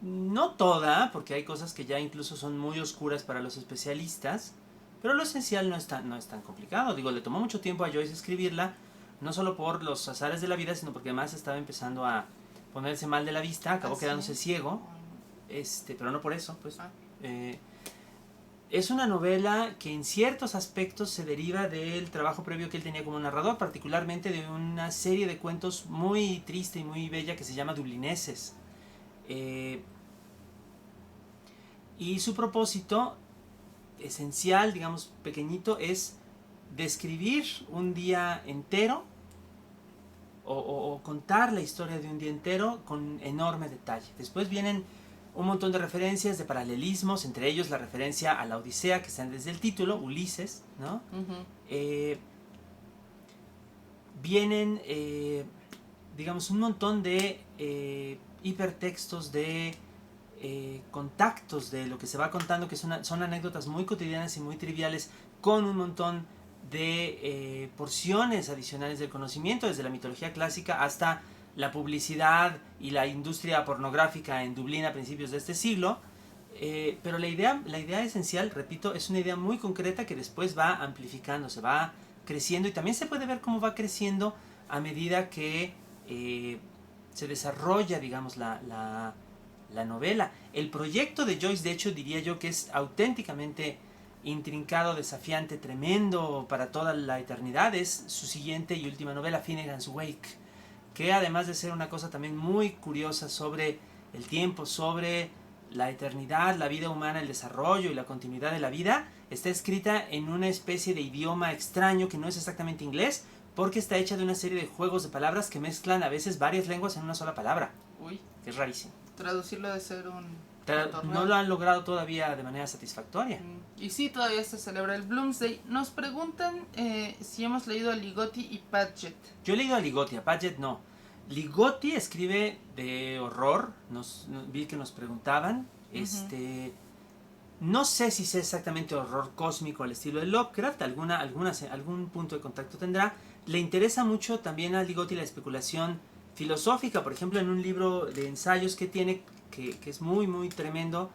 no toda, porque hay cosas que ya incluso son muy oscuras para los especialistas, pero lo esencial no es tan complicado. Digo, le tomó mucho tiempo a Joyce escribirla, no solo por los azares de la vida, sino porque además estaba empezando a ponerse mal de la vista, acabó quedándose ciego, pero no por eso, pues. Es una novela que en ciertos aspectos se deriva del trabajo previo que él tenía como narrador, particularmente de una serie de cuentos muy triste y muy bella que se llama Dublineses. Y su propósito esencial, digamos pequeñito, es describir un día entero o contar la historia de un día entero con enorme detalle. Después vienen un montón de referencias, de paralelismos, entre ellos la referencia a la Odisea que están desde el título, Ulises, ¿no? Vienen, digamos, un montón de hipertextos, de contactos de lo que se va contando, que son anécdotas muy cotidianas y muy triviales, con un montón de porciones adicionales del conocimiento, desde la mitología clásica hasta la publicidad y la industria pornográfica en Dublín a principios de este siglo. Pero la idea esencial, repito, es una idea muy concreta que después va amplificando, se va creciendo, y también se puede ver cómo va creciendo a medida que se desarrolla, digamos, la novela. El proyecto de Joyce, de hecho, diría yo que es auténticamente intrincado, desafiante, tremendo para toda la eternidad. Es su siguiente y última novela, Finnegan's Wake, que además de ser una cosa también muy curiosa sobre el tiempo, sobre la eternidad, la vida humana, el desarrollo y la continuidad de la vida, está escrita en una especie de idioma extraño que no es exactamente inglés, porque está hecha de una serie de juegos de palabras que mezclan a veces varias lenguas en una sola palabra. Uy. Que es rarísimo. Traducirlo de ser un... No lo han logrado todavía de manera satisfactoria. Y sí, todavía se celebra el Bloomsday. Nos preguntan si hemos leído a Ligotti y Padgett. Yo he leído a Ligotti, a Padgett no. Ligotti escribe de horror, vi que nos preguntaban. No sé si es exactamente horror cósmico al estilo de Lovecraft, algún punto de contacto tendrá. Le interesa mucho también a Ligotti la especulación filosófica, por ejemplo, en un libro de ensayos que tiene, que es muy, muy tremendo,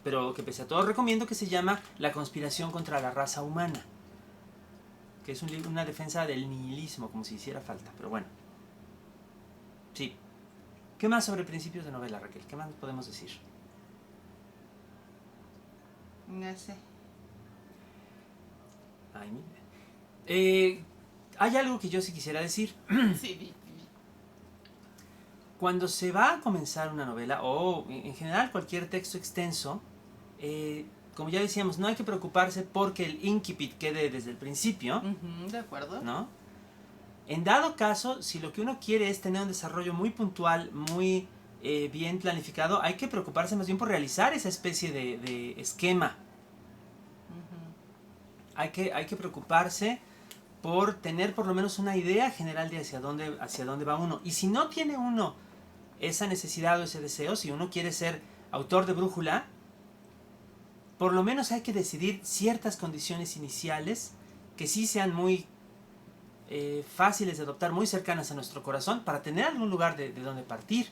pero que pese a todo recomiendo, que se llama La conspiración contra la raza humana, que es una defensa del nihilismo, como si hiciera falta, pero bueno. Sí. ¿Qué más sobre principios de novela, Raquel? ¿Qué más podemos decir? No sé. Ay, hay algo que yo sí quisiera decir. Sí. Cuando se va a comenzar una novela, o en general cualquier texto extenso, como ya decíamos, no hay que preocuparse porque el incipit quede desde el principio. De acuerdo. ¿No? En dado caso, si lo que uno quiere es tener un desarrollo muy puntual, muy bien planificado, hay que preocuparse más bien por realizar esa especie de esquema. Hay que preocuparse por tener por lo menos una idea general de hacia dónde va uno. Y si no tiene uno esa necesidad o ese deseo, si uno quiere ser autor de brújula, por lo menos hay que decidir ciertas condiciones iniciales que sí sean muy fáciles de adoptar, muy cercanas a nuestro corazón, para tener algún lugar de donde partir.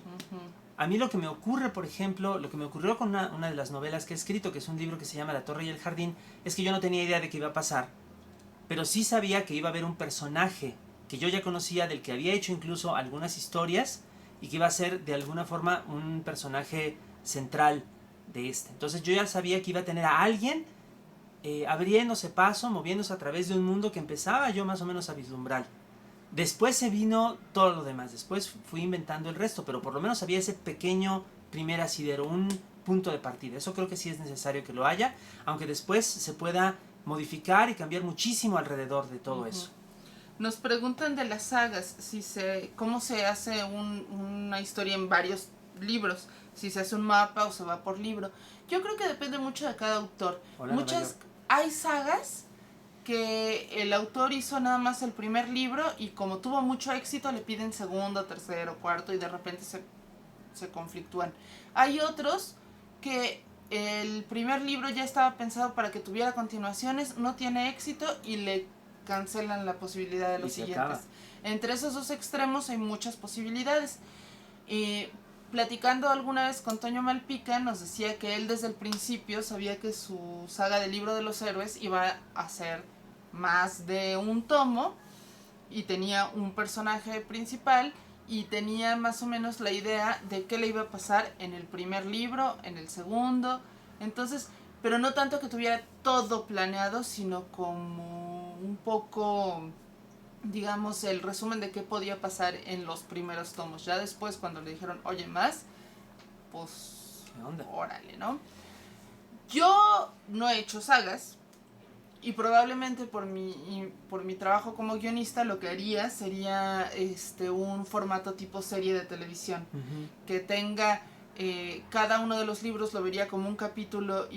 A mí lo que me ocurre, por ejemplo, lo que me ocurrió con una de las novelas que he escrito, que es un libro que se llama La Torre y el Jardín, es que yo no tenía idea de qué iba a pasar, pero sí sabía que iba a haber un personaje que yo ya conocía, del que había hecho incluso algunas historias, y que iba a ser de alguna forma un personaje central de este. Entonces yo ya sabía que iba a tener a alguien abriéndose paso, moviéndose a través de un mundo que empezaba yo más o menos a vislumbrar. Después se vino todo lo demás, después fui inventando el resto, pero por lo menos había ese pequeño primer asidero, un punto de partida. Eso creo que sí es necesario que lo haya, aunque después se pueda modificar y cambiar muchísimo alrededor de todo eso. Nos preguntan de las sagas, cómo se hace una historia en varios libros, si se hace un mapa o se va por libro. Yo creo que depende mucho de cada autor. Hola, Hay sagas que el autor hizo nada más el primer libro y como tuvo mucho éxito le piden segundo, tercero, cuarto y de repente se conflictúan. Hay otros que el primer libro ya estaba pensado para que tuviera continuaciones, no tiene éxito y le cancelan la posibilidad de los siguientes. Acaba. Entre esos dos extremos hay muchas posibilidades. Platicando alguna vez con Toño Malpica, nos decía que él desde el principio sabía que su saga del Libro de los Héroes iba a ser más de un tomo y tenía un personaje principal y tenía más o menos la idea de qué le iba a pasar en el primer libro, en el segundo. Entonces, pero no tanto que tuviera todo planeado, sino como un poco, digamos, el resumen de qué podía pasar en los primeros tomos. Ya después, cuando le dijeron, oye, más, pues, ¿qué onda? Órale, ¿no? Yo no he hecho sagas y probablemente por mi trabajo como guionista lo que haría sería un formato tipo serie de televisión, que tenga cada uno de los libros lo vería como un capítulo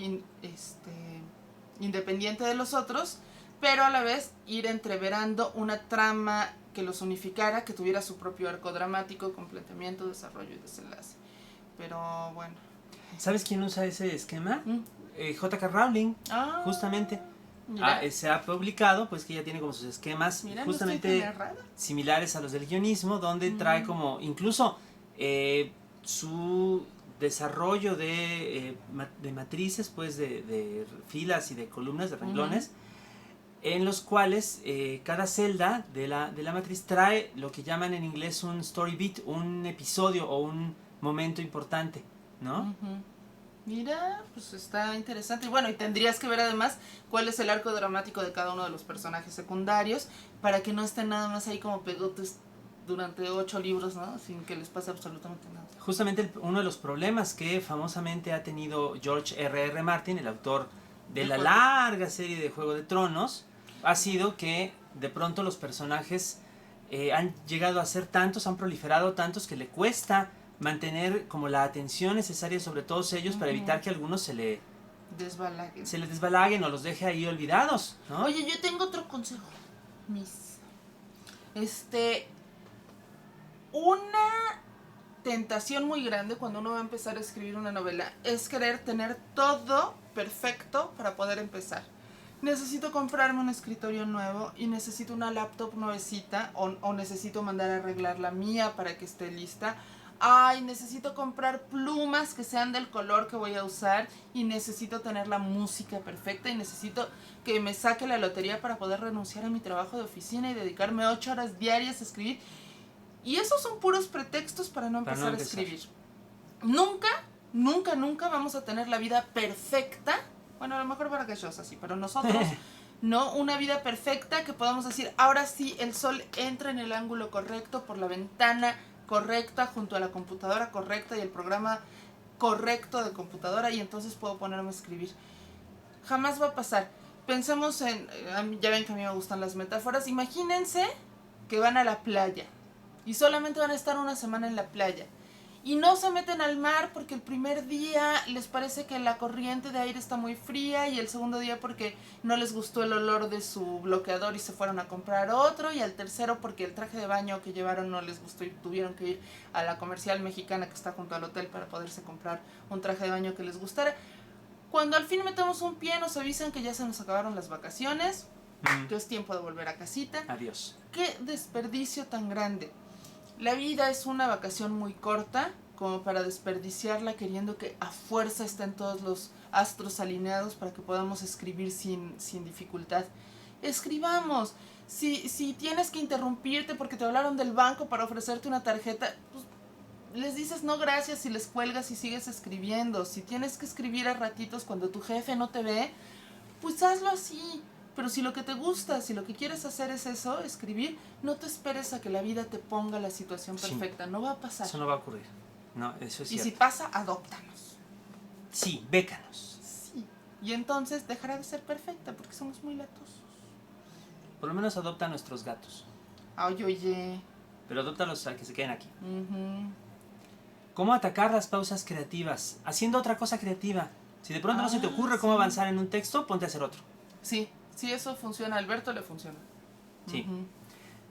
independiente de los otros, pero a la vez ir entreverando una trama que los unificara, que tuviera su propio arco dramático, completamiento, desarrollo y desenlace. Pero bueno. ¿Sabes quién usa ese esquema? J.K. Rowling, justamente. Se ha publicado, pues que ella tiene como sus esquemas justamente similares a los del guionismo, donde trae como incluso su desarrollo de matrices, pues de filas y de columnas, de renglones, en los cuales cada celda de la matriz trae lo que llaman en inglés un story beat, un episodio o un momento importante, ¿no? Mira, pues está interesante. Y bueno, y tendrías que ver además cuál es el arco dramático de cada uno de los personajes secundarios para que no estén nada más ahí como pegotes durante 8 libros, ¿no? Sin que les pase absolutamente nada. Justamente uno de los problemas que famosamente ha tenido George R.R. Martin, el autor de la larga serie de Juego de Tronos, ha sido que de pronto los personajes han llegado a ser tantos, han proliferado tantos que le cuesta mantener como la atención necesaria sobre todos ellos para evitar que algunos se le desbalaguen o los deje ahí olvidados, ¿no? Oye, yo tengo otro consejo, una tentación muy grande cuando uno va a empezar a escribir una novela es querer tener todo perfecto para poder empezar. necesito comprarme un escritorio nuevo y necesito una laptop nuevecita o necesito mandar a arreglar la mía para que esté lista. Ay, necesito comprar plumas que sean del color que voy a usar y necesito tener la música perfecta y necesito que me saque la lotería para poder renunciar a mi trabajo de oficina y dedicarme 8 horas diarias a escribir. Y esos son puros pretextos para no empezar a escribir. Nunca, nunca, nunca vamos a tener la vida perfecta. Bueno, a lo mejor para aquellos así, pero nosotros no, una vida perfecta que podamos decir, ahora sí, el sol entra en el ángulo correcto por la ventana correcta junto a la computadora correcta y el programa correcto de computadora y entonces puedo ponerme a escribir. Jamás va a pasar. Pensemos en, ya ven que a mí me gustan las metáforas, imagínense que van a la playa y solamente van a estar una semana en la playa y no se meten al mar porque el primer día les parece que la corriente de aire está muy fría y el segundo día porque no les gustó el olor de su bloqueador y se fueron a comprar otro y al tercero porque el traje de baño que llevaron no les gustó y tuvieron que ir a la comercial mexicana que está junto al hotel para poderse comprar un traje de baño que les gustara. Cuando al fin metemos un pie nos avisan que ya se nos acabaron las vacaciones, que es tiempo de volver a casita. Adiós. ¡Qué desperdicio tan grande! La vida es una vacación muy corta como para desperdiciarla queriendo que a fuerza estén todos los astros alineados para que podamos escribir sin dificultad. Escribamos. Si tienes que interrumpirte porque te hablaron del banco para ofrecerte una tarjeta, pues les dices no gracias y les cuelgas y sigues escribiendo. Si tienes que escribir a ratitos cuando tu jefe no te ve, pues hazlo así. Pero si lo que te gusta, si lo que quieres hacer es eso, escribir, no te esperes a que la vida te ponga la situación perfecta. Sí. No va a pasar. Eso no va a ocurrir. No, eso es cierto. Y si pasa, adóptanos. Sí, bécanos. Sí. Y entonces dejará de ser perfecta porque somos muy latosos. Por lo menos adopta a nuestros gatos. Ay, oye. Pero adóptalos a que se queden aquí. ¿Cómo atacar las pausas creativas? Haciendo otra cosa creativa. Si de pronto no se te ocurre cómo avanzar en un texto, ponte a hacer otro. Sí. Sí, eso funciona. A Alberto le funciona. Sí.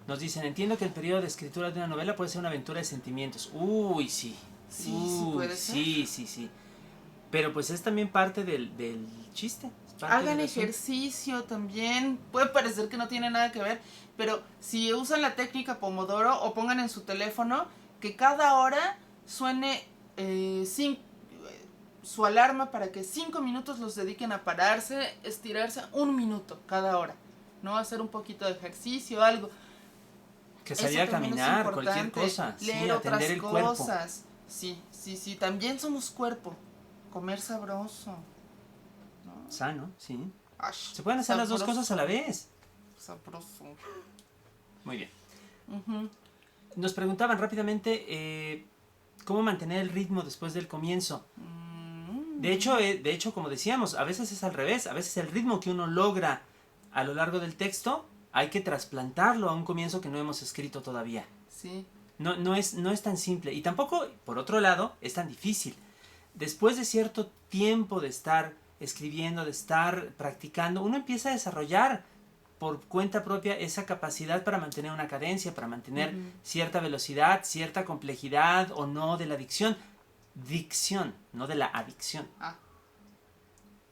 Nos dicen, entiendo que el periodo de escritura de una novela puede ser una aventura de sentimientos. Uy, sí. Sí puede ser. Sí. Pero pues es también parte del chiste. Hagan ejercicio también. Puede parecer que no tiene nada que ver, pero si usan la técnica Pomodoro o pongan en su teléfono que cada hora suene su alarma para que 5 minutos los dediquen a pararse, estirarse 1 minuto cada hora, ¿no? Hacer un poquito de ejercicio, algo. Que salir a caminar, cualquier cosa. Leer otras cosas. Sí, también somos cuerpo. Comer sabroso, ¿no? Sano, sí. Ay, se pueden hacer sabroso. Las dos cosas a la vez. Sabroso. Muy bien. Nos preguntaban rápidamente cómo mantener el ritmo después del comienzo. De hecho, como decíamos, a veces es al revés. A veces el ritmo que uno logra a lo largo del texto hay que trasplantarlo a un comienzo que no hemos escrito todavía. Sí. No es tan simple. Y tampoco, por otro lado, es tan difícil. Después de cierto tiempo de estar escribiendo, de estar practicando, uno empieza a desarrollar por cuenta propia esa capacidad para mantener una cadencia, para mantener cierta velocidad, cierta complejidad o no de la dicción. Dicción, no de la adicción.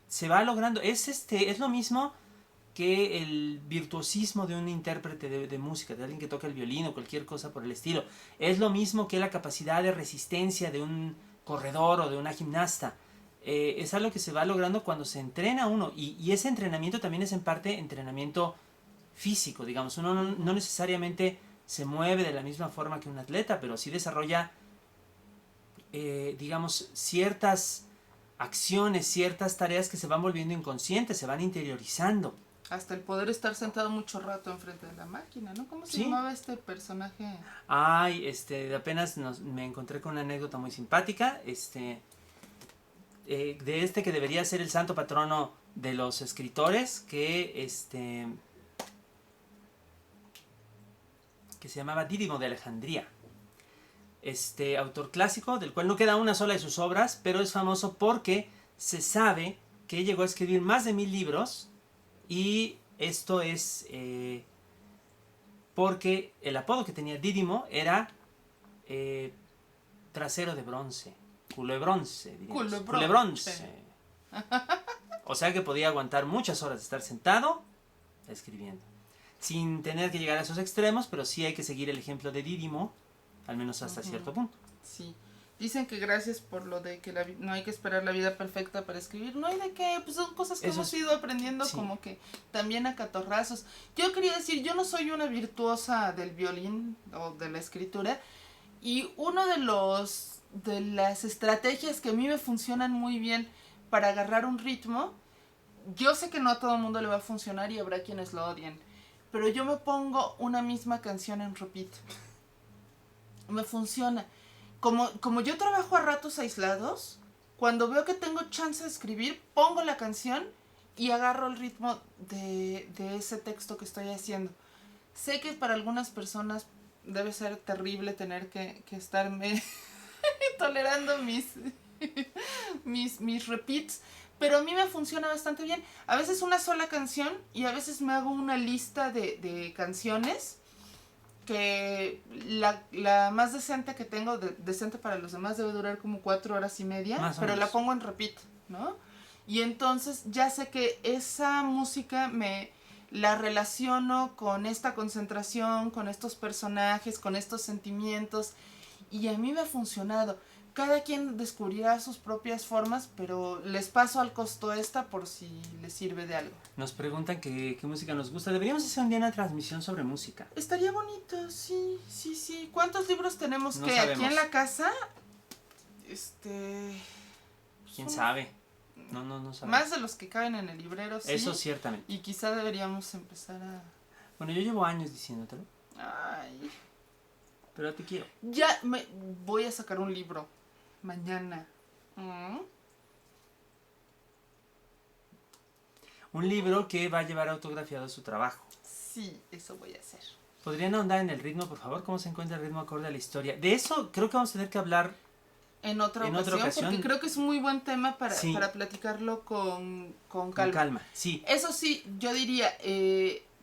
Se va logrando. Es lo mismo que el virtuosismo de un intérprete de música, de alguien que toca el violín o cualquier cosa por el estilo. Es lo mismo que la capacidad de resistencia de un corredor o de una gimnasta. Es algo que se va logrando cuando se entrena uno. Y ese entrenamiento también es en parte entrenamiento físico, digamos. Uno no necesariamente se mueve de la misma forma que un atleta, pero sí desarrolla digamos, ciertas acciones, ciertas tareas que se van volviendo inconscientes, se van interiorizando. Hasta el poder estar sentado mucho rato enfrente de la máquina, ¿no? ¿Cómo se llamaba este personaje? Ay, apenas me encontré con una anécdota muy simpática, de que debería ser el santo patrono de los escritores, que se llamaba Dídimo de Alejandría. Autor clásico, del cual no queda una sola de sus obras, pero es famoso porque se sabe que llegó a escribir más de 1000 libros, y esto es porque el apodo que tenía Dídimo era trasero de bronce, culo de bronce, culo de bronce. O sea que podía aguantar muchas horas de estar sentado escribiendo. Sin tener que llegar a esos extremos, pero sí hay que seguir el ejemplo de Dídimo, al menos hasta cierto punto. Sí. Dicen que gracias por lo de que no hay que esperar la vida perfecta para escribir. No hay de qué, pues son cosas que hemos ido aprendiendo como que también a catorrazos. Yo quería decir, yo no soy una virtuosa del violín o de la escritura. Y uno de las estrategias que a mí me funcionan muy bien para agarrar un ritmo, yo sé que no a todo el mundo le va a funcionar y habrá quienes lo odien, pero yo me pongo una misma canción en repeat. Me funciona. Como yo trabajo a ratos aislados, cuando veo que tengo chance de escribir, pongo la canción y agarro el ritmo de ese texto que estoy haciendo. Sé que para algunas personas debe ser terrible tener que estarme tolerando mis repeats, pero a mí me funciona bastante bien. A veces una sola canción y a veces me hago una lista de canciones que la más decente que tengo, decente para los demás, debe durar como 4 horas y media, pero la pongo en repeat, ¿no? Y entonces ya sé que esa música la relaciono con esta concentración, con estos personajes, con estos sentimientos, y a mí me ha funcionado. Cada quien descubrirá sus propias formas, pero les paso al costo esta por si les sirve de algo. Nos preguntan qué música nos gusta. Deberíamos hacer un día una transmisión sobre música. Estaría bonito, sí. ¿Cuántos libros tenemos no sabemos. Aquí en la casa? ¿Quién sabe? No sabemos. Más de los que caben en el librero, sí. Eso ciertamente. Y quizá deberíamos empezar a... Bueno, yo llevo años diciéndotelo. Ay. Pero te quiero. Ya voy a sacar un libro. Mañana. Un libro que va a llevar autografiado su trabajo. Sí, eso voy a hacer. ¿Podrían ahondar en el ritmo, por favor? ¿Cómo se encuentra el ritmo acorde a la historia? De eso creo que vamos a tener que hablar en otra ocasión, porque creo que es un muy buen tema para platicarlo con calma. Con calma, sí. Eso sí, yo diría,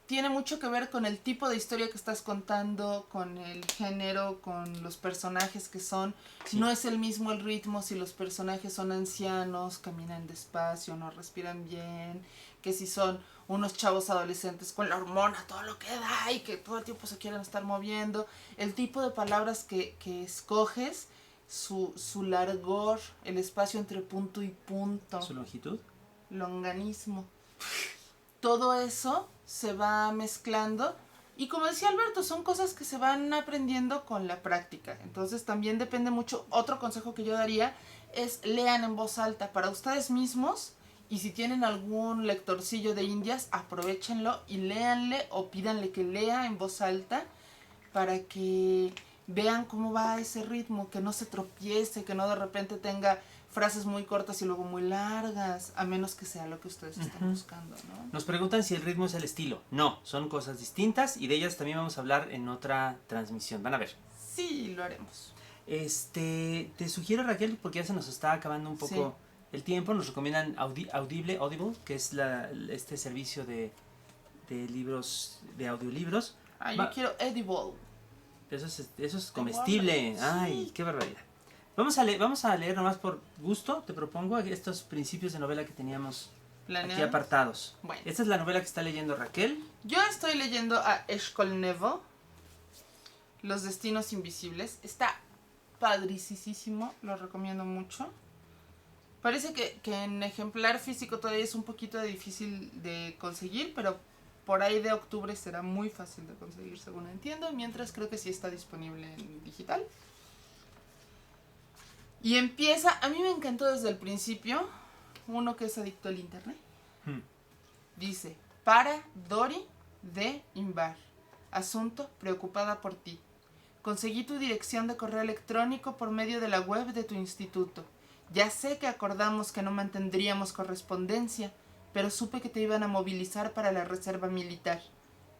tiene mucho que ver con el tipo de historia que estás contando, con el género, con los personajes que son. Sí. No es el mismo el ritmo si los personajes son ancianos, caminan despacio, no respiran bien, que si son unos chavos adolescentes con la hormona, todo lo que da y que todo el tiempo se quieren estar moviendo. El tipo de palabras que escoges, su largor, el espacio entre punto y punto. ¿Su longitud? Longanismo. Todo eso se va mezclando y como decía Alberto, son cosas que se van aprendiendo con la práctica. Entonces también depende mucho. Otro consejo que yo daría es lean en voz alta para ustedes mismos, y si tienen algún lectorcillo de indias, aprovechenlo y léanle o pídanle que lea en voz alta para que vean cómo va ese ritmo, que no se tropiece, que no de repente tenga frases muy cortas y luego muy largas, a menos que sea lo que ustedes están buscando, ¿no? Nos preguntan si el ritmo es el estilo. No, son cosas distintas y de ellas también vamos a hablar en otra transmisión. Van a ver. Sí, lo haremos. Te sugiero, Raquel, porque ya se nos está acabando un poco el tiempo. Nos recomiendan Audible, que es este servicio de libros, de audiolibros. Yo quiero Edible. Eso es comestible. Sí. Ay, qué barbaridad. Vamos a leer nomás por gusto, te propongo, estos principios de novela que teníamos aquí apartados. Bueno. Esta es la novela que está leyendo Raquel. Yo estoy leyendo a Shkolnevo, Los Destinos Invisibles. Está padricísimo, lo recomiendo mucho. Parece que en ejemplar físico todavía es un poquito difícil de conseguir, pero por ahí de octubre será muy fácil de conseguir, según entiendo. Mientras creo que sí está disponible en digital. Y empieza, a mí me encantó desde el principio, uno que es adicto al internet. Dice, para Dori de Imbar. Asunto, preocupada por ti. Conseguí tu dirección de correo electrónico por medio de la web de tu instituto. Ya sé que acordamos que no mantendríamos correspondencia, pero supe que te iban a movilizar para la reserva militar.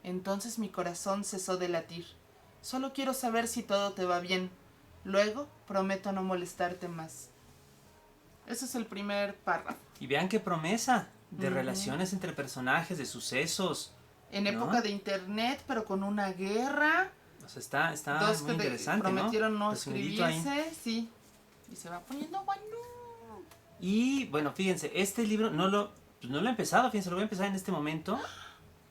Entonces mi corazón cesó de latir. Solo quiero saber si todo te va bien. Luego, prometo no molestarte más. Ese es el primer párrafo. Y vean qué promesa de relaciones entre personajes, de sucesos. En época de internet, pero con una guerra. O sea, está dos muy interesante, prometieron no escribirse, sí. Y se va poniendo bueno. Y bueno, fíjense, este libro no lo Pues no lo he empezado, fíjense, lo voy a empezar en este momento.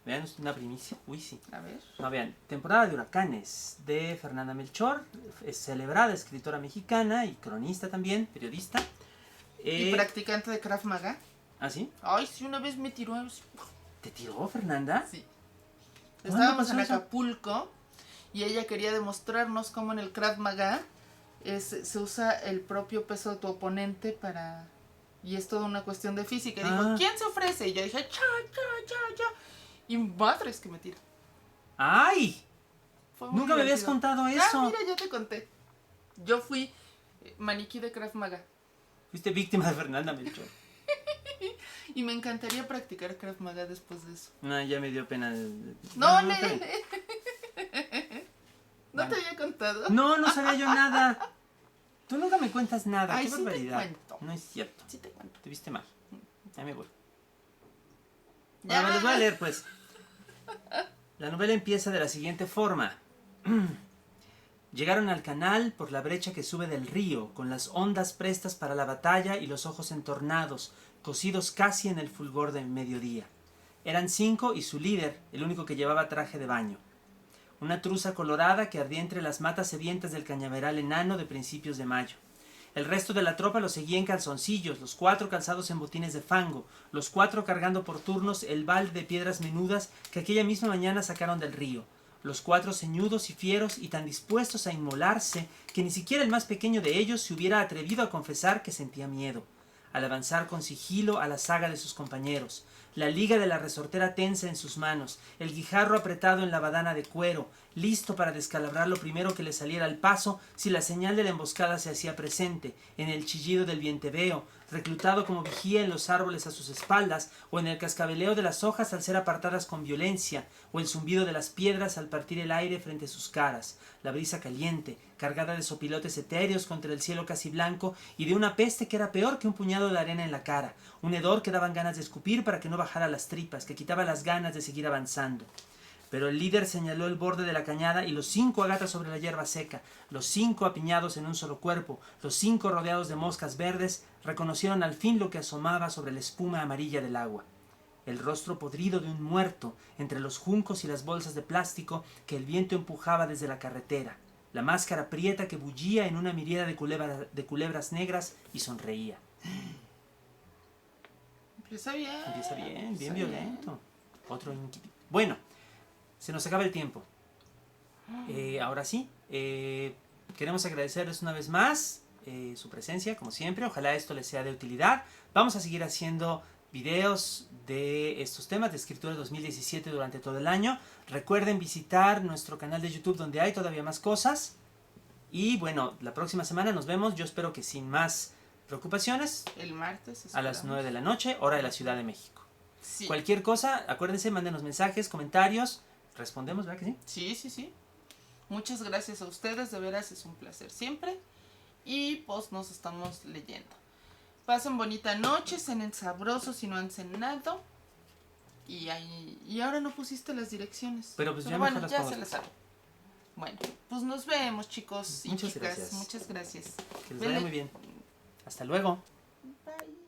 Vean, es una primicia. Uy, sí. A ver. No, vean, Temporada de Huracanes de Fernanda Melchor, es celebrada escritora mexicana y cronista también, periodista. ¿Y practicante de Krav Maga? ¿Ah, sí? Ay, sí, una vez me tiró. ¿Te tiró, Fernanda? Sí. ¿Cuándo Estábamos pasó en eso? Acapulco y ella quería demostrarnos cómo en el Krav Maga se usa el propio peso de tu oponente para... Y es toda una cuestión de física. Y dijo, ¿quién se ofrece? Y yo dije, cha. Y madres que me tira. ¡Ay! Fue muy Nunca me habías divertido. contado eso. Ah, mira, ya te conté. Yo fui maniquí de Krav Maga. Fuiste víctima de Fernanda Melchor. Y me encantaría practicar Krav Maga después de eso. No, ya me dio pena. No, está bien. ¿No te había contado? No, no sabía yo nada. Tú nunca me cuentas nada. Ay, Qué sí te barbaridad. cuento. No es cierto. Sí te cuento. Te viste mal. Ya me voy. Ya. A ver, les voy a leer, pues. La novela empieza de la siguiente forma. Llegaron al canal por la brecha que sube del río, con las ondas prestas para la batalla y los ojos entornados, cosidos casi en el fulgor del mediodía. Eran 5 y su líder, el único que llevaba traje de baño. Una truza colorada que ardía entre las matas sedientas del cañaveral enano de principios de mayo. El resto de la tropa lo seguía en calzoncillos, los 4 calzados en botines de fango, los 4 cargando por turnos el balde de piedras menudas que aquella misma mañana sacaron del río, los 4 ceñudos y fieros y tan dispuestos a inmolarse que ni siquiera el más pequeño de ellos se hubiera atrevido a confesar que sentía miedo, al avanzar con sigilo a la saga de sus compañeros, la liga de la resortera tensa en sus manos, el guijarro apretado en la badana de cuero, listo para descalabrar lo primero que le saliera al paso si la señal de la emboscada se hacía presente, en el chillido del vienteveo, reclutado como vigía en los árboles a sus espaldas, o en el cascabeleo de las hojas al ser apartadas con violencia, o el zumbido de las piedras al partir el aire frente a sus caras, la brisa caliente, cargada de sopilotes etéreos contra el cielo casi blanco, y de una peste que era peor que un puñado de arena en la cara, un hedor que daban ganas de escupir para que no bajara las tripas, que quitaba las ganas de seguir avanzando. Pero el líder señaló el borde de la cañada y los 5 a gata sobre la hierba seca, los 5 apiñados en un solo cuerpo, los 5 rodeados de moscas verdes, reconocieron al fin lo que asomaba sobre la espuma amarilla del agua. El rostro podrido de un muerto entre los juncos y las bolsas de plástico que el viento empujaba desde la carretera, la máscara prieta que bullía en una miríada de culebras negras y sonreía. Empieza bien. Empieza bien, bien violento. Otro inquieto. Bueno, se nos acaba el tiempo. Ahora sí, queremos agradecerles una vez más su presencia, como siempre. Ojalá esto les sea de utilidad. Vamos a seguir haciendo videos de estos temas de escritura 2017 durante todo el año. Recuerden visitar nuestro canal de YouTube donde hay todavía más cosas. Y bueno, la próxima semana nos vemos. Yo espero que sin más preocupaciones. El martes. A las 9 de la noche, hora de la Ciudad de México. Sí. Cualquier cosa, acuérdense, mándenos mensajes, comentarios. Respondemos, ¿verdad que sí? Sí. Muchas gracias a ustedes, de veras es un placer siempre. Y pues nos estamos leyendo. Pasen bonita noche, cenen sabrosos si no han cenado. Y ahora no pusiste las direcciones. Pero pues ya bueno, mejor las ya pongo. se las hago. Bueno, pues nos vemos, chicos y Muchas chicas. gracias. Muchas gracias. Que les vaya muy bien. Hasta luego. Bye.